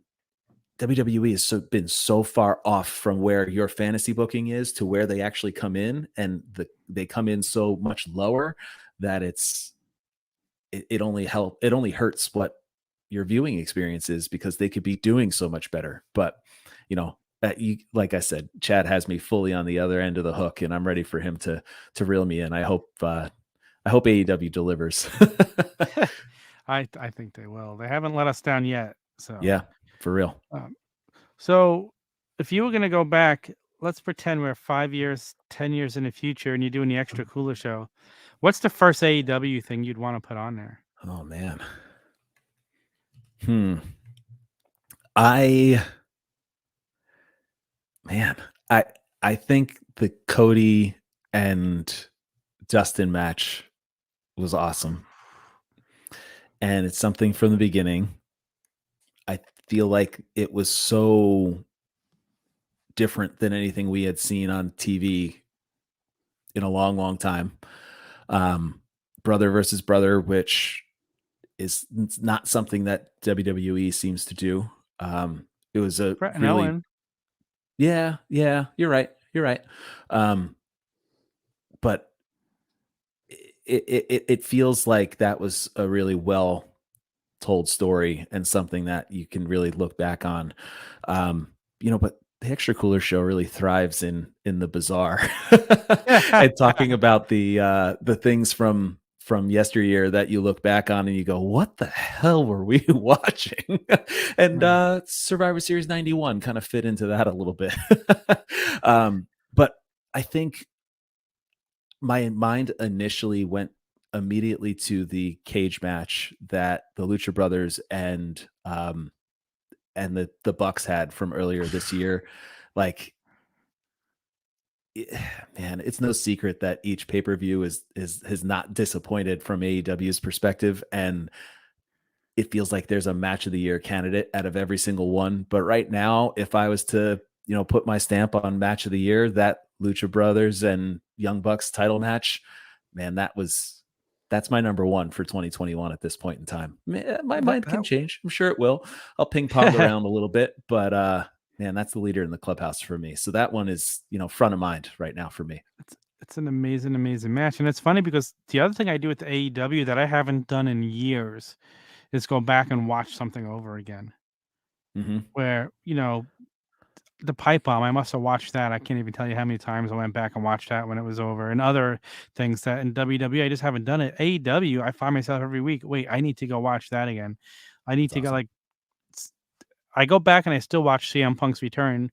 WWE has been so far off from where your fantasy booking is to where they actually come in, and they come in so much lower that it only hurts what your viewing experience is because they could be doing so much better. But like I said, Chad has me fully on the other end of the hook, and I'm ready for him to reel me in. I hope AEW delivers. I think they will. They haven't let us down yet. So Yeah, for real. um, so if you were gonna go back, let's pretend we're 5 years, 10 years in the future, and you're doing the Extra Cooler Show. What's the first AEW thing you'd want to put on there? Oh man. Hmm. I man, I I think the Cody and Dustin match was awesome. And it's something from the beginning. I feel like it was so different than anything we had seen on TV in a long, long time. Brother versus brother, which is not something that WWE seems to do. It was a Brett and really, Owen. yeah, you're right. You're right. But it feels like that was a really well told story and something that you can really look back on. But the Extra Cooler Show really thrives in the bizarre and talking about the things from yesteryear that you look back on and you go, what the hell were we watching? And Right. Survivor Series 91 kind of fit into that a little bit. But I think my mind initially went immediately to the cage match that the Lucha Brothers and the Bucks had from earlier this year. Like, man, it's no secret that each pay-per-view has not disappointed from AEW's perspective, and it feels like there's a match of the year candidate out of every single one. But right now, if I was to, put my stamp on match of the year, that Lucha Brothers and Young Bucks title match, man, that's my number one for 2021 at this point in time. My That, mind can that change. I'm sure it will. I'll ping pong around a little bit, but man, that's the leader in the clubhouse for me. So that one is, front of mind right now for me. it's an amazing, amazing match. And it's funny because the other thing I do with the AEW that I haven't done in years is go back and watch something over again. Hmm. Where, the pipe bomb, I must have watched that. I can't even tell you how many times I went back and watched that when it was over. And other things that in WWE I just haven't done it. AEW, I find myself every week, wait, I need to go watch that again. I need It's to go awesome. I go back and I still watch CM Punk's return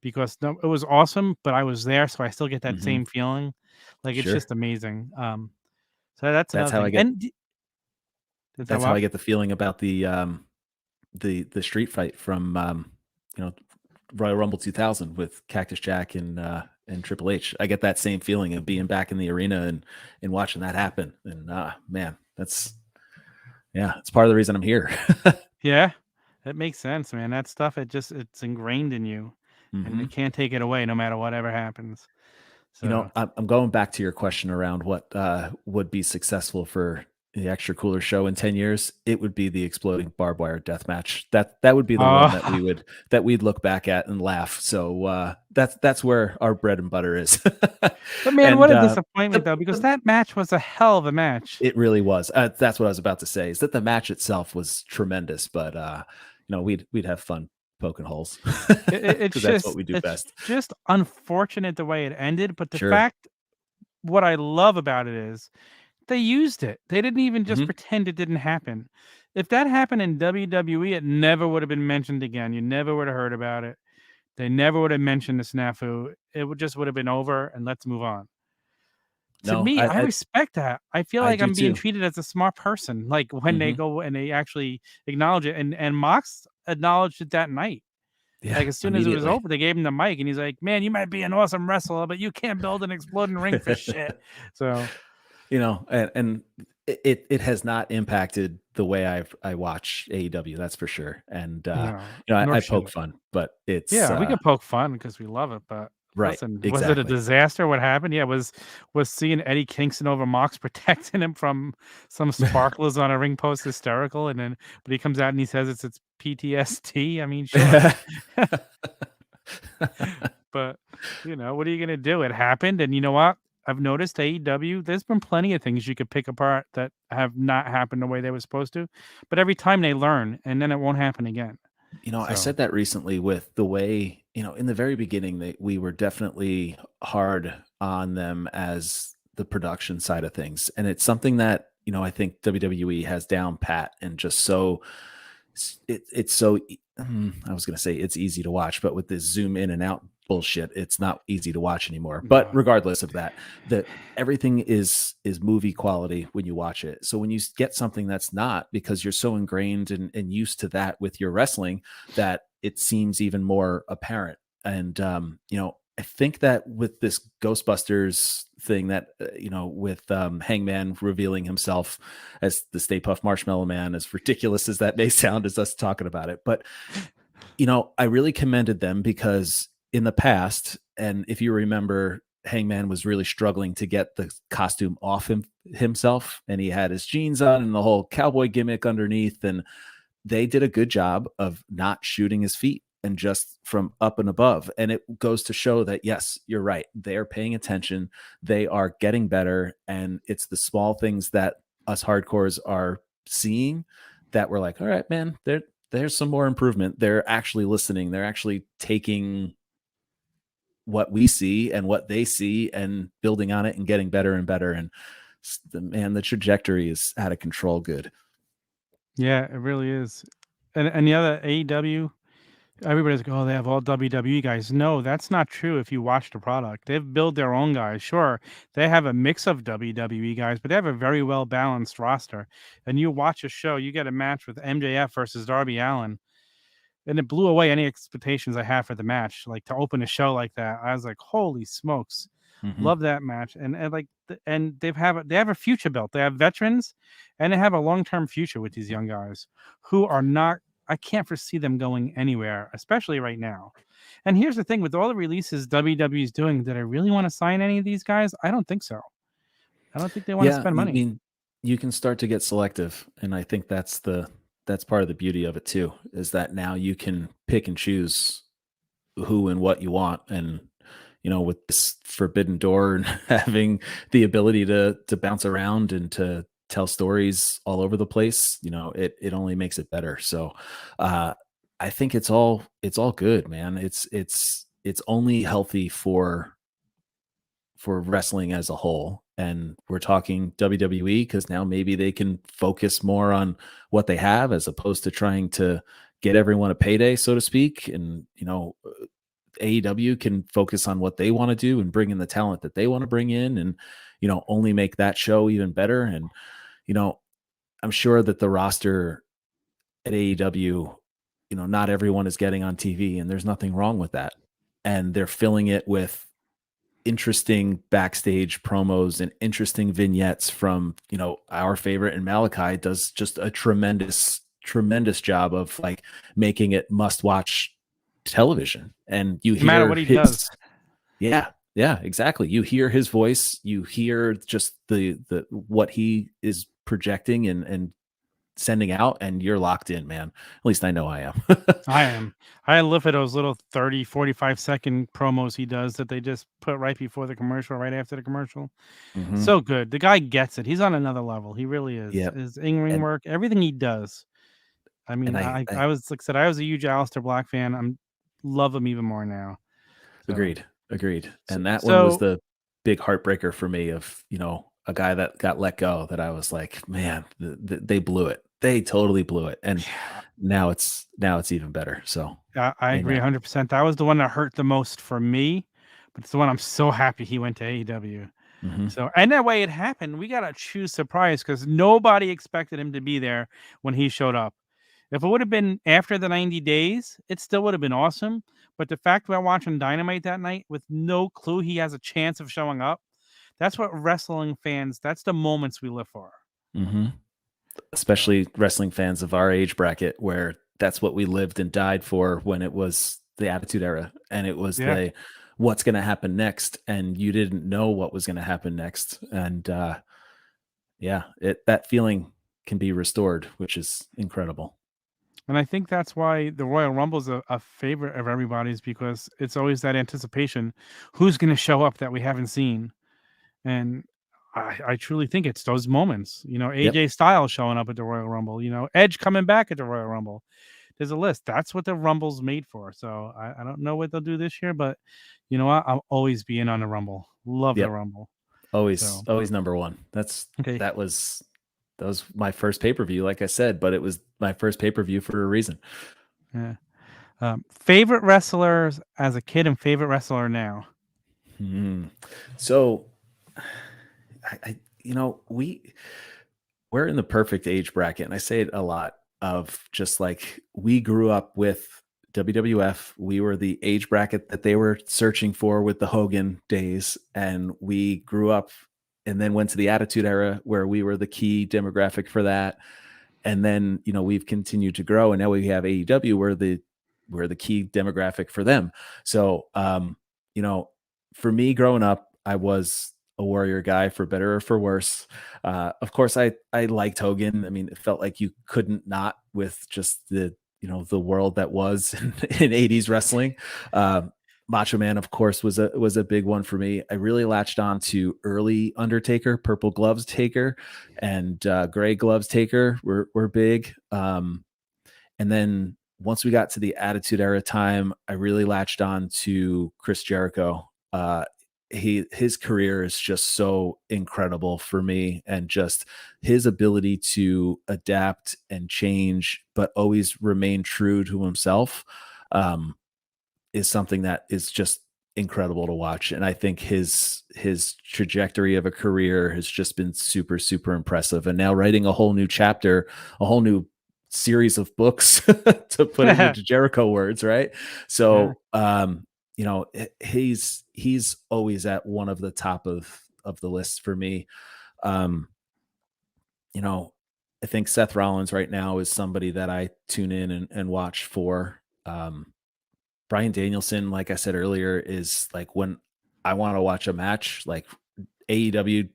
because it was awesome, but I was there, so I still get that Hmm. same feeling. Like it's Sure. just amazing. So that's That's another how I thing. get And is that that's how I what? get the feeling about the street fight from you know Royal Rumble 2000 with Cactus Jack and Triple H. I get that same feeling of being back in the arena and watching that happen. And man, it's part of the reason I'm here. Yeah, it makes sense, man. That stuff, it's ingrained in you, and they Hmm. can't take it away no matter whatever happens. So, I'm going back to your question around what would be successful for the Extra Cooler Show in 10 years. It would be the exploding barbed wire death match. That would be the one that oh, we'd look back at and laugh. So that's where our bread and butter is. but man, And what a disappointment though, because the that match was a hell of a match. it really was. That's what I was about to say. Is that the match itself was tremendous, but we'd have fun poking holes because that's what we do It's best. just unfortunate the way it ended. But the Sure. fact, what I love about it is they used it. They didn't even just Hmm. pretend it didn't happen. If that happened in WWE, it never would have been mentioned again. You never would have heard about it. They never would have mentioned the snafu. It would have been over and let's move on. to No, me, I respect that. I feel I like do I'm being too. treated as a smart person, like, when they Mhm. go and they actually acknowledge it, and Mox acknowledged it that night. Yeah, Like, as soon as it was immediately. over, they gave him the mic, and he's like, "Man, you might be an awesome wrestler, but you can't build an exploding ring for shit." So, And it has not impacted the way I watch AEW, that's for sure. And no, I nor should poke it. fun, but it's Yeah, we can poke fun because we love it, but right, listen, was it a exactly. disaster? What happened? Yeah, was seeing Eddie Kingston over Mox protecting him from some sparklers on a ring post hysterical, and then but he comes out and he says it's PTSD. I mean, sure. But, what are you gonna do? It happened, and you know what? I've noticed AEW, there's been plenty of things you could pick apart that have not happened the way they were supposed to, but every time they learn, and then it won't happen again. I So, said that recently with the way, in the very beginning we were definitely hard on them as the production side of things. And it's something that, I think WWE has down pat and just so it's so I was going to say it's easy to watch, but with this zoom in and out bullshit, it's not easy to watch anymore. But no. regardless of that, that everything is movie quality when you watch it. So when you get something that's not, because you're so ingrained and used to that with your wrestling, that it seems even more apparent. And I think that with this Ghostbusters thing that with Hangman revealing himself as the Stay Puft Marshmallow Man, as ridiculous as that may sound as us talking about it, but I really commended them because in the past, and if you remember, Hangman was really struggling to get the costume off himself, and he had his jeans on and the whole cowboy gimmick underneath, and they did a good job of not shooting his feet and just from up and above. And it goes to show that, yes, you're right. They are paying attention. They are getting better. And it's the small things that us hardcores are seeing that we're like, all right, man, there's some more improvement. They're actually listening. They're actually taking what we see and what they see and building on it and getting better and better. And the trajectory is out of control. Good. Yeah, it really is. And the other AEW, everybody's like, "Oh, they have all WWE guys." No, that's not true if you watch the product. They've built their own guys. Sure, they have a mix of WWE guys, but they have a very well balanced roster. And you watch a show, you get a match with MJF versus Darby Allin, and it blew away any expectations I had for the match. Like, to open a show like that, I was like, "Holy smokes." Mhm. Love that match. And like and they have a future built. They have veterans and they have a long-term future with these young guys who are not, I can't foresee them going anywhere, especially right now. And here's the thing, with all the releases WWE is doing, that I really want to sign any of these guys? I don't think so. I don't think they want to Yeah, spend I money. mean, you can start to get selective, and I think that's part of the beauty of it too, is that now you can pick and choose who and what you want. And with this forbidden door and having the ability to bounce around and to tell stories all over the place, it only makes it better. So uh I think it's all good, man. It's only healthy for wrestling as a whole. And we're talking WWE because now maybe they can focus more on what they have as opposed to trying to get everyone a payday, so to speak. And, AEW can focus on what they want to do and bring in the talent that they want to bring in and, only make that show even better. And, you know, I'm sure that the roster at AEW, not everyone is getting on TV, and there's nothing wrong with that. And they're filling it with interesting backstage promos and interesting vignettes from our favorite, and Malachi does just a tremendous job of like making it must watch television. And you No matter hear what he does. his yeah, exactly, you hear his voice, you hear just the what he is projecting and sending out, and you're locked in, man. At least I know I am. I am. I live for those little 30, 45-second promos he does that they just put right before the commercial, right after the commercial. Hmm. So good. The guy gets it. He's on another level. He really is. Yep. His in-ring and work, everything he does. I and mean, I, I I I was, like I said, I was a huge Aleister Black fan. I'm love him even more now. So Agreed. so, And that one was so the big heartbreaker for me of, a guy that got let go, that I was like, man, they blew it. They totally blew it. And yeah, now it's even better. So, I agree amen. 100%. That was the one that hurt the most for me, but it's the one I'm so happy he went to AEW. Mhm. So, and that way it happened. We got to choose surprise because nobody expected him to be there when he showed up. If it would have been after the 90 days, it still would have been awesome. But the fact we're watching Dynamite that night with no clue he has a chance of showing up, that's what wrestling fans, that's the moments we live for. Mhm. So, Especially wrestling fans of our age bracket, where that's what we lived and died for when it was the Attitude Era, and it was yeah. the what's going to happen next, and you didn't know what was going to happen next, and yeah, that feeling can be restored, which is incredible. And I think that's why the Royal Rumble is a favorite of everybody's because it's always that anticipation. Who's going to show up that we haven't seen? And I truly think it's those moments. Yep. AJ Styles showing up at the Royal Rumble. Edge coming back at the Royal Rumble. There's a list. That's what the Rumble's made for. So I don't know what they'll do this year, but you know what? I'll always be in on the Rumble. Love the Yep. Rumble. Always, So always number one. okay. That was that was my first pay per view, like I said, but it was my first pay per view for a reason. Yeah. Favorite wrestlers as a kid and favorite wrestler now. Hmm. So, we're in the perfect age bracket, and I say it a lot of just like we grew up with WWF. We were the age bracket that they were searching for with the Hogan days, and we grew up and then went to the Attitude Era where we were the key demographic for that. And then we've continued to grow, and now we have AEW. We're the key demographic for them. So you know, for me growing up, I was a Warrior guy for better or for worse. Of course, I liked Hogan. I mean, it felt like you couldn't not with just the world that was in 80s wrestling. Macho Man, of course, was a big one for me. I really latched on to early Undertaker, purple gloves Taker, and gray gloves Taker were big. And then once we got to the Attitude Era time, I really latched on to Chris Jericho. His career is just so incredible for me, and just his ability to adapt and change, but always remain true to himself. Is something that is just incredible to watch. And I think his trajectory of a career has just been super, super impressive. And now writing a whole new chapter, a whole new series of books to put it Yeah. into Jericho words, right? So he's always at one of the top of the list for me. Um, you know, I think Seth Rollins right now is somebody that I tune in and watch for. Brian Danielson, like I said earlier, is like when I want to watch a match, like AEW,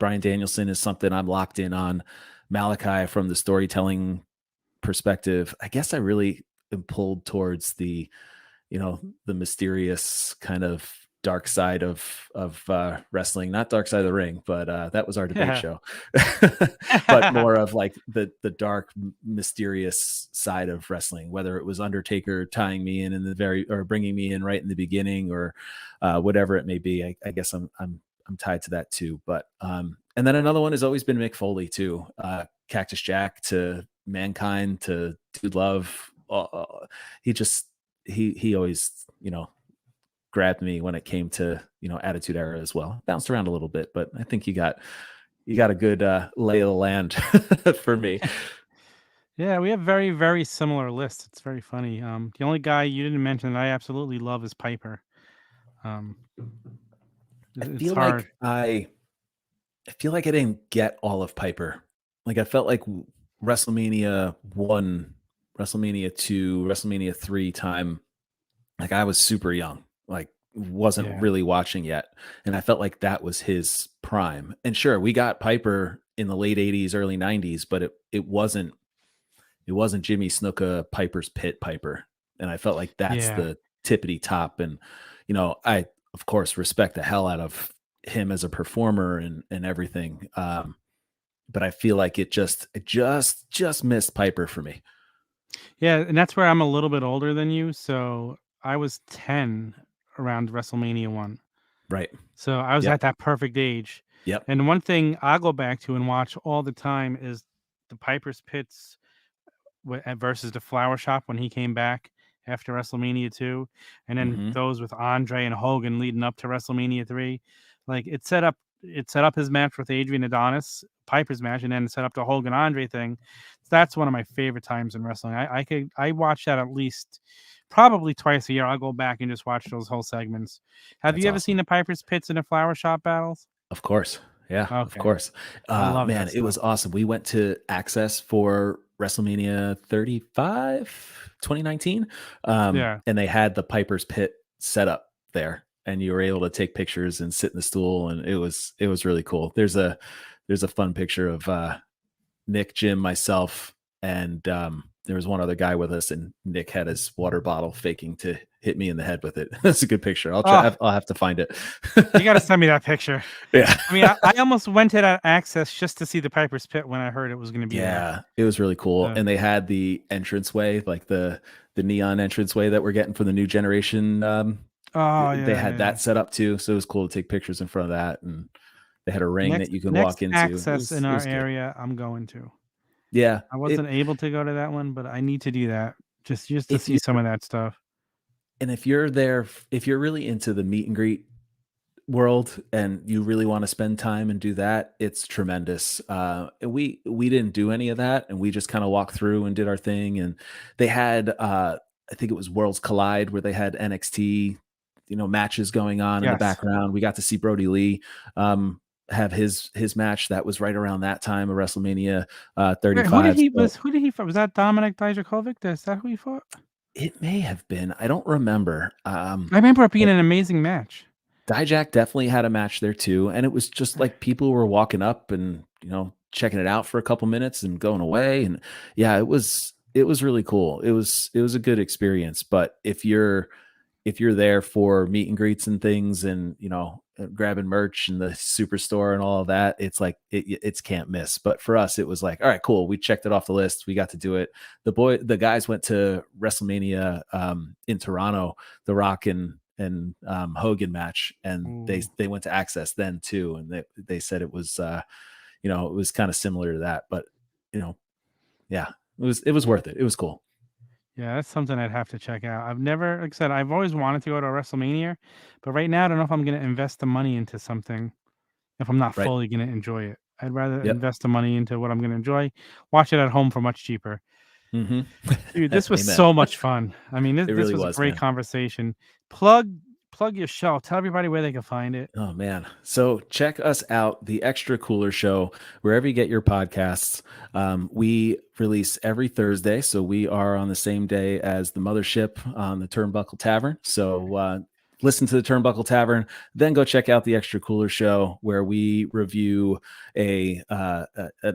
Brian Danielson is something I'm locked in on. Malachi, from the storytelling perspective, I guess I really am pulled towards the mysterious kind of dark side of wrestling, not dark side of the ring, but that was our debate Yeah. show. But more of like the dark mysterious side of wrestling, whether it was Undertaker tying me in the very, or bringing me in right in the beginning, or whatever it may be. I guess I'm tied to that too. But and then another one has always been Mick Foley too. Cactus Jack to Mankind to Dude Love. He just he always grabbed me when it came to Attitude Era as well. Bounced around a little bit, but I think you got a good lay of the land for me. Yeah, we have very, very similar lists. It's very funny. The only guy you didn't mention that I absolutely love is Piper. Um, I it's feel hard. like I feel like I didn't get all of Piper. Like I felt like WrestleMania 1, WrestleMania 2, WrestleMania 3 time, like I was super young, like wasn't Yeah. really watching yet. And I felt like that was his prime. And sure, we got Piper in the late 80s, early 90s, but it wasn't Jimmy Snuka Piper's Pit Piper. And I felt like that's Yeah. the tippity top. And I of course respect the hell out of him as a performer and everything. But I feel like it just missed Piper for me. Yeah. And that's where I'm a little bit older than you. So I was 10 around WrestleMania 1. Right. So I was Yep. at that perfect age. Yep. And one thing I go back to and watch all the time is the Piper's Pits versus the Flower Shop when he came back after WrestleMania 2, and then Hmm. those with Andre and Hogan leading up to WrestleMania 3. Like it set up it set up his match with Adrian Adonis, Piper's match, and then set up the Hogan Andre thing. That's one of my favorite times in wrestling. I watch that at least probably twice a year. I'll go back and just watch those whole segments. Have That's you ever awesome. seen the Piper's Pits and the Flower Shop battles? Of course. Yeah, of Okay. course. I love Man, that it was stuff. awesome. We went to Access for WrestleMania 35, 2019. Yeah. And they had the Piper's Pit set up there, and you were able to take pictures and sit in the stool, and it was really cool. There's a fun picture of Nick, Jim, myself, and there was one other guy with us, and Nick had his water bottle faking to hit me in the head with it. That's a good picture. I'll try. Oh, I'll have to find it. you got to send me that picture. Yeah. I mean, I almost went to that Access just to see the Piper's Pit when I heard it was going to be there. Yeah, it was really cool. And they had the entranceway, like the neon entranceway that we're getting for the new generation. They had that set up too, so it was cool to take pictures in front of that, and they had a ring that you could walk into. Access in our area, I'm going to. Yeah, I wasn't able to go to that one, but I need to do that just to see you- some of that stuff. And if you're there, if you're really into the meet and greet world and you really want to spend time and do that, it's tremendous. We didn't do any of that, and we just kind of walked through and did our thing. And they had I think it was Worlds Collide, where they had NXT, matches going on in the background. We got to see Brody Lee have his match. That was right around that time of WrestleMania 35. Who did he fight? Was that Dominic Dijakovic? Is that who he fought? It may have been. I don't remember. I remember it being an amazing match. Dijak definitely had a match there too, and it was just like people were walking up and checking it out for a couple minutes and going away. And yeah, it was really cool. It was a good experience. But if you're there for meet and greets and things, and grabbing merch and the superstore and all of that, it's like it's can't miss. But for us, it was like, all right, cool, we checked it off the list, we got to do it. The guys went to WrestleMania in Toronto, The Rock and Hogan match, and they went to Access then too, and they said it was it was kind of similar to that, but yeah, it was worth it. It was cool. Yeah, that's something I'd have to check out. I've never, like I said, I've always wanted to go to a WrestleMania, but right now I don't know if I'm going to invest the money into something if I'm not fully going to enjoy it. I'd rather invest the money into what I'm going to enjoy, watch it at home for much cheaper. Mm-hmm. Dude, this was so much fun. I mean, this really was a great conversation. Plug your show. Tell everybody where they can find it. Oh man. So check us out, the ExtraCooler Show, wherever you get your podcasts. We release every Thursday. So we are on the same day as the Mothership on the Turnbuckle Tavern. So listen to the Turnbuckle Tavern, then go check out the ExtraCooler Show, where we review a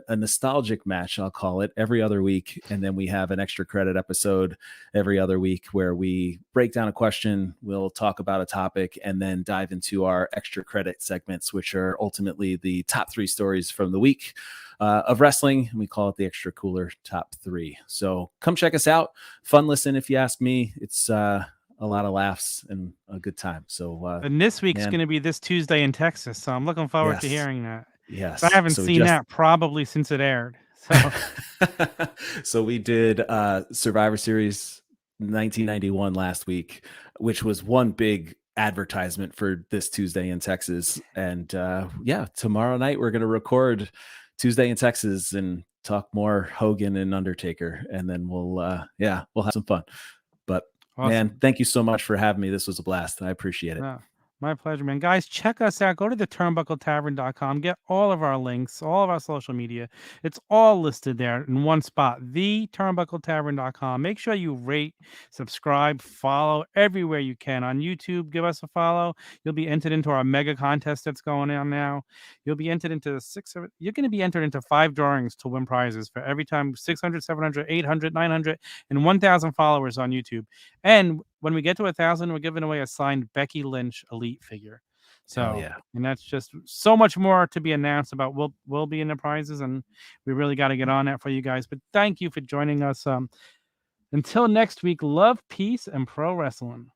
nostalgic match, I'll call it, every other week. And then we have an extra credit episode every other week where we break down a question, we'll talk about a topic, and then dive into our extra credit segments, which are ultimately the top 3 stories from the week of wrestling. And we call it the ExtraCooler Top 3. So come check us out. Fun listen, if you ask me. It's a lot of laughs and a good time. So and this week's going to be this Tuesday in Texas, so I'm looking forward to hearing that. Yes, I haven't seen that probably since it aired. So so we did Survivor Series 1991 last week, which was one big advertisement for this Tuesday in Texas. And tomorrow night we're going to record Tuesday in Texas and talk more Hogan and Undertaker, and then we'll have some fun. But awesome. Man, thank you so much for having me. This was a blast. I appreciate it. My pleasure, man. Guys, check us out. Go to the turnbuckletavern.com. Get all of our links, all of our social media. It's all listed there in one spot, theturnbuckletavern.com. Make sure you rate, subscribe, follow everywhere you can. On YouTube, give us a follow. You'll be entered into our mega contest that's going on now. You'll be entered into you're going to be entered into 5 drawings to win prizes for every time 600, 700, 800, 900, and 1,000 followers on YouTube. And when we get to 1,000, we're giving away a signed Becky Lynch Elite figure. So, and that's just so much more to be announced about. We'll be in the prizes, and we really got to get on that for you guys. But thank you for joining us. Until next week, love, peace, and pro wrestling.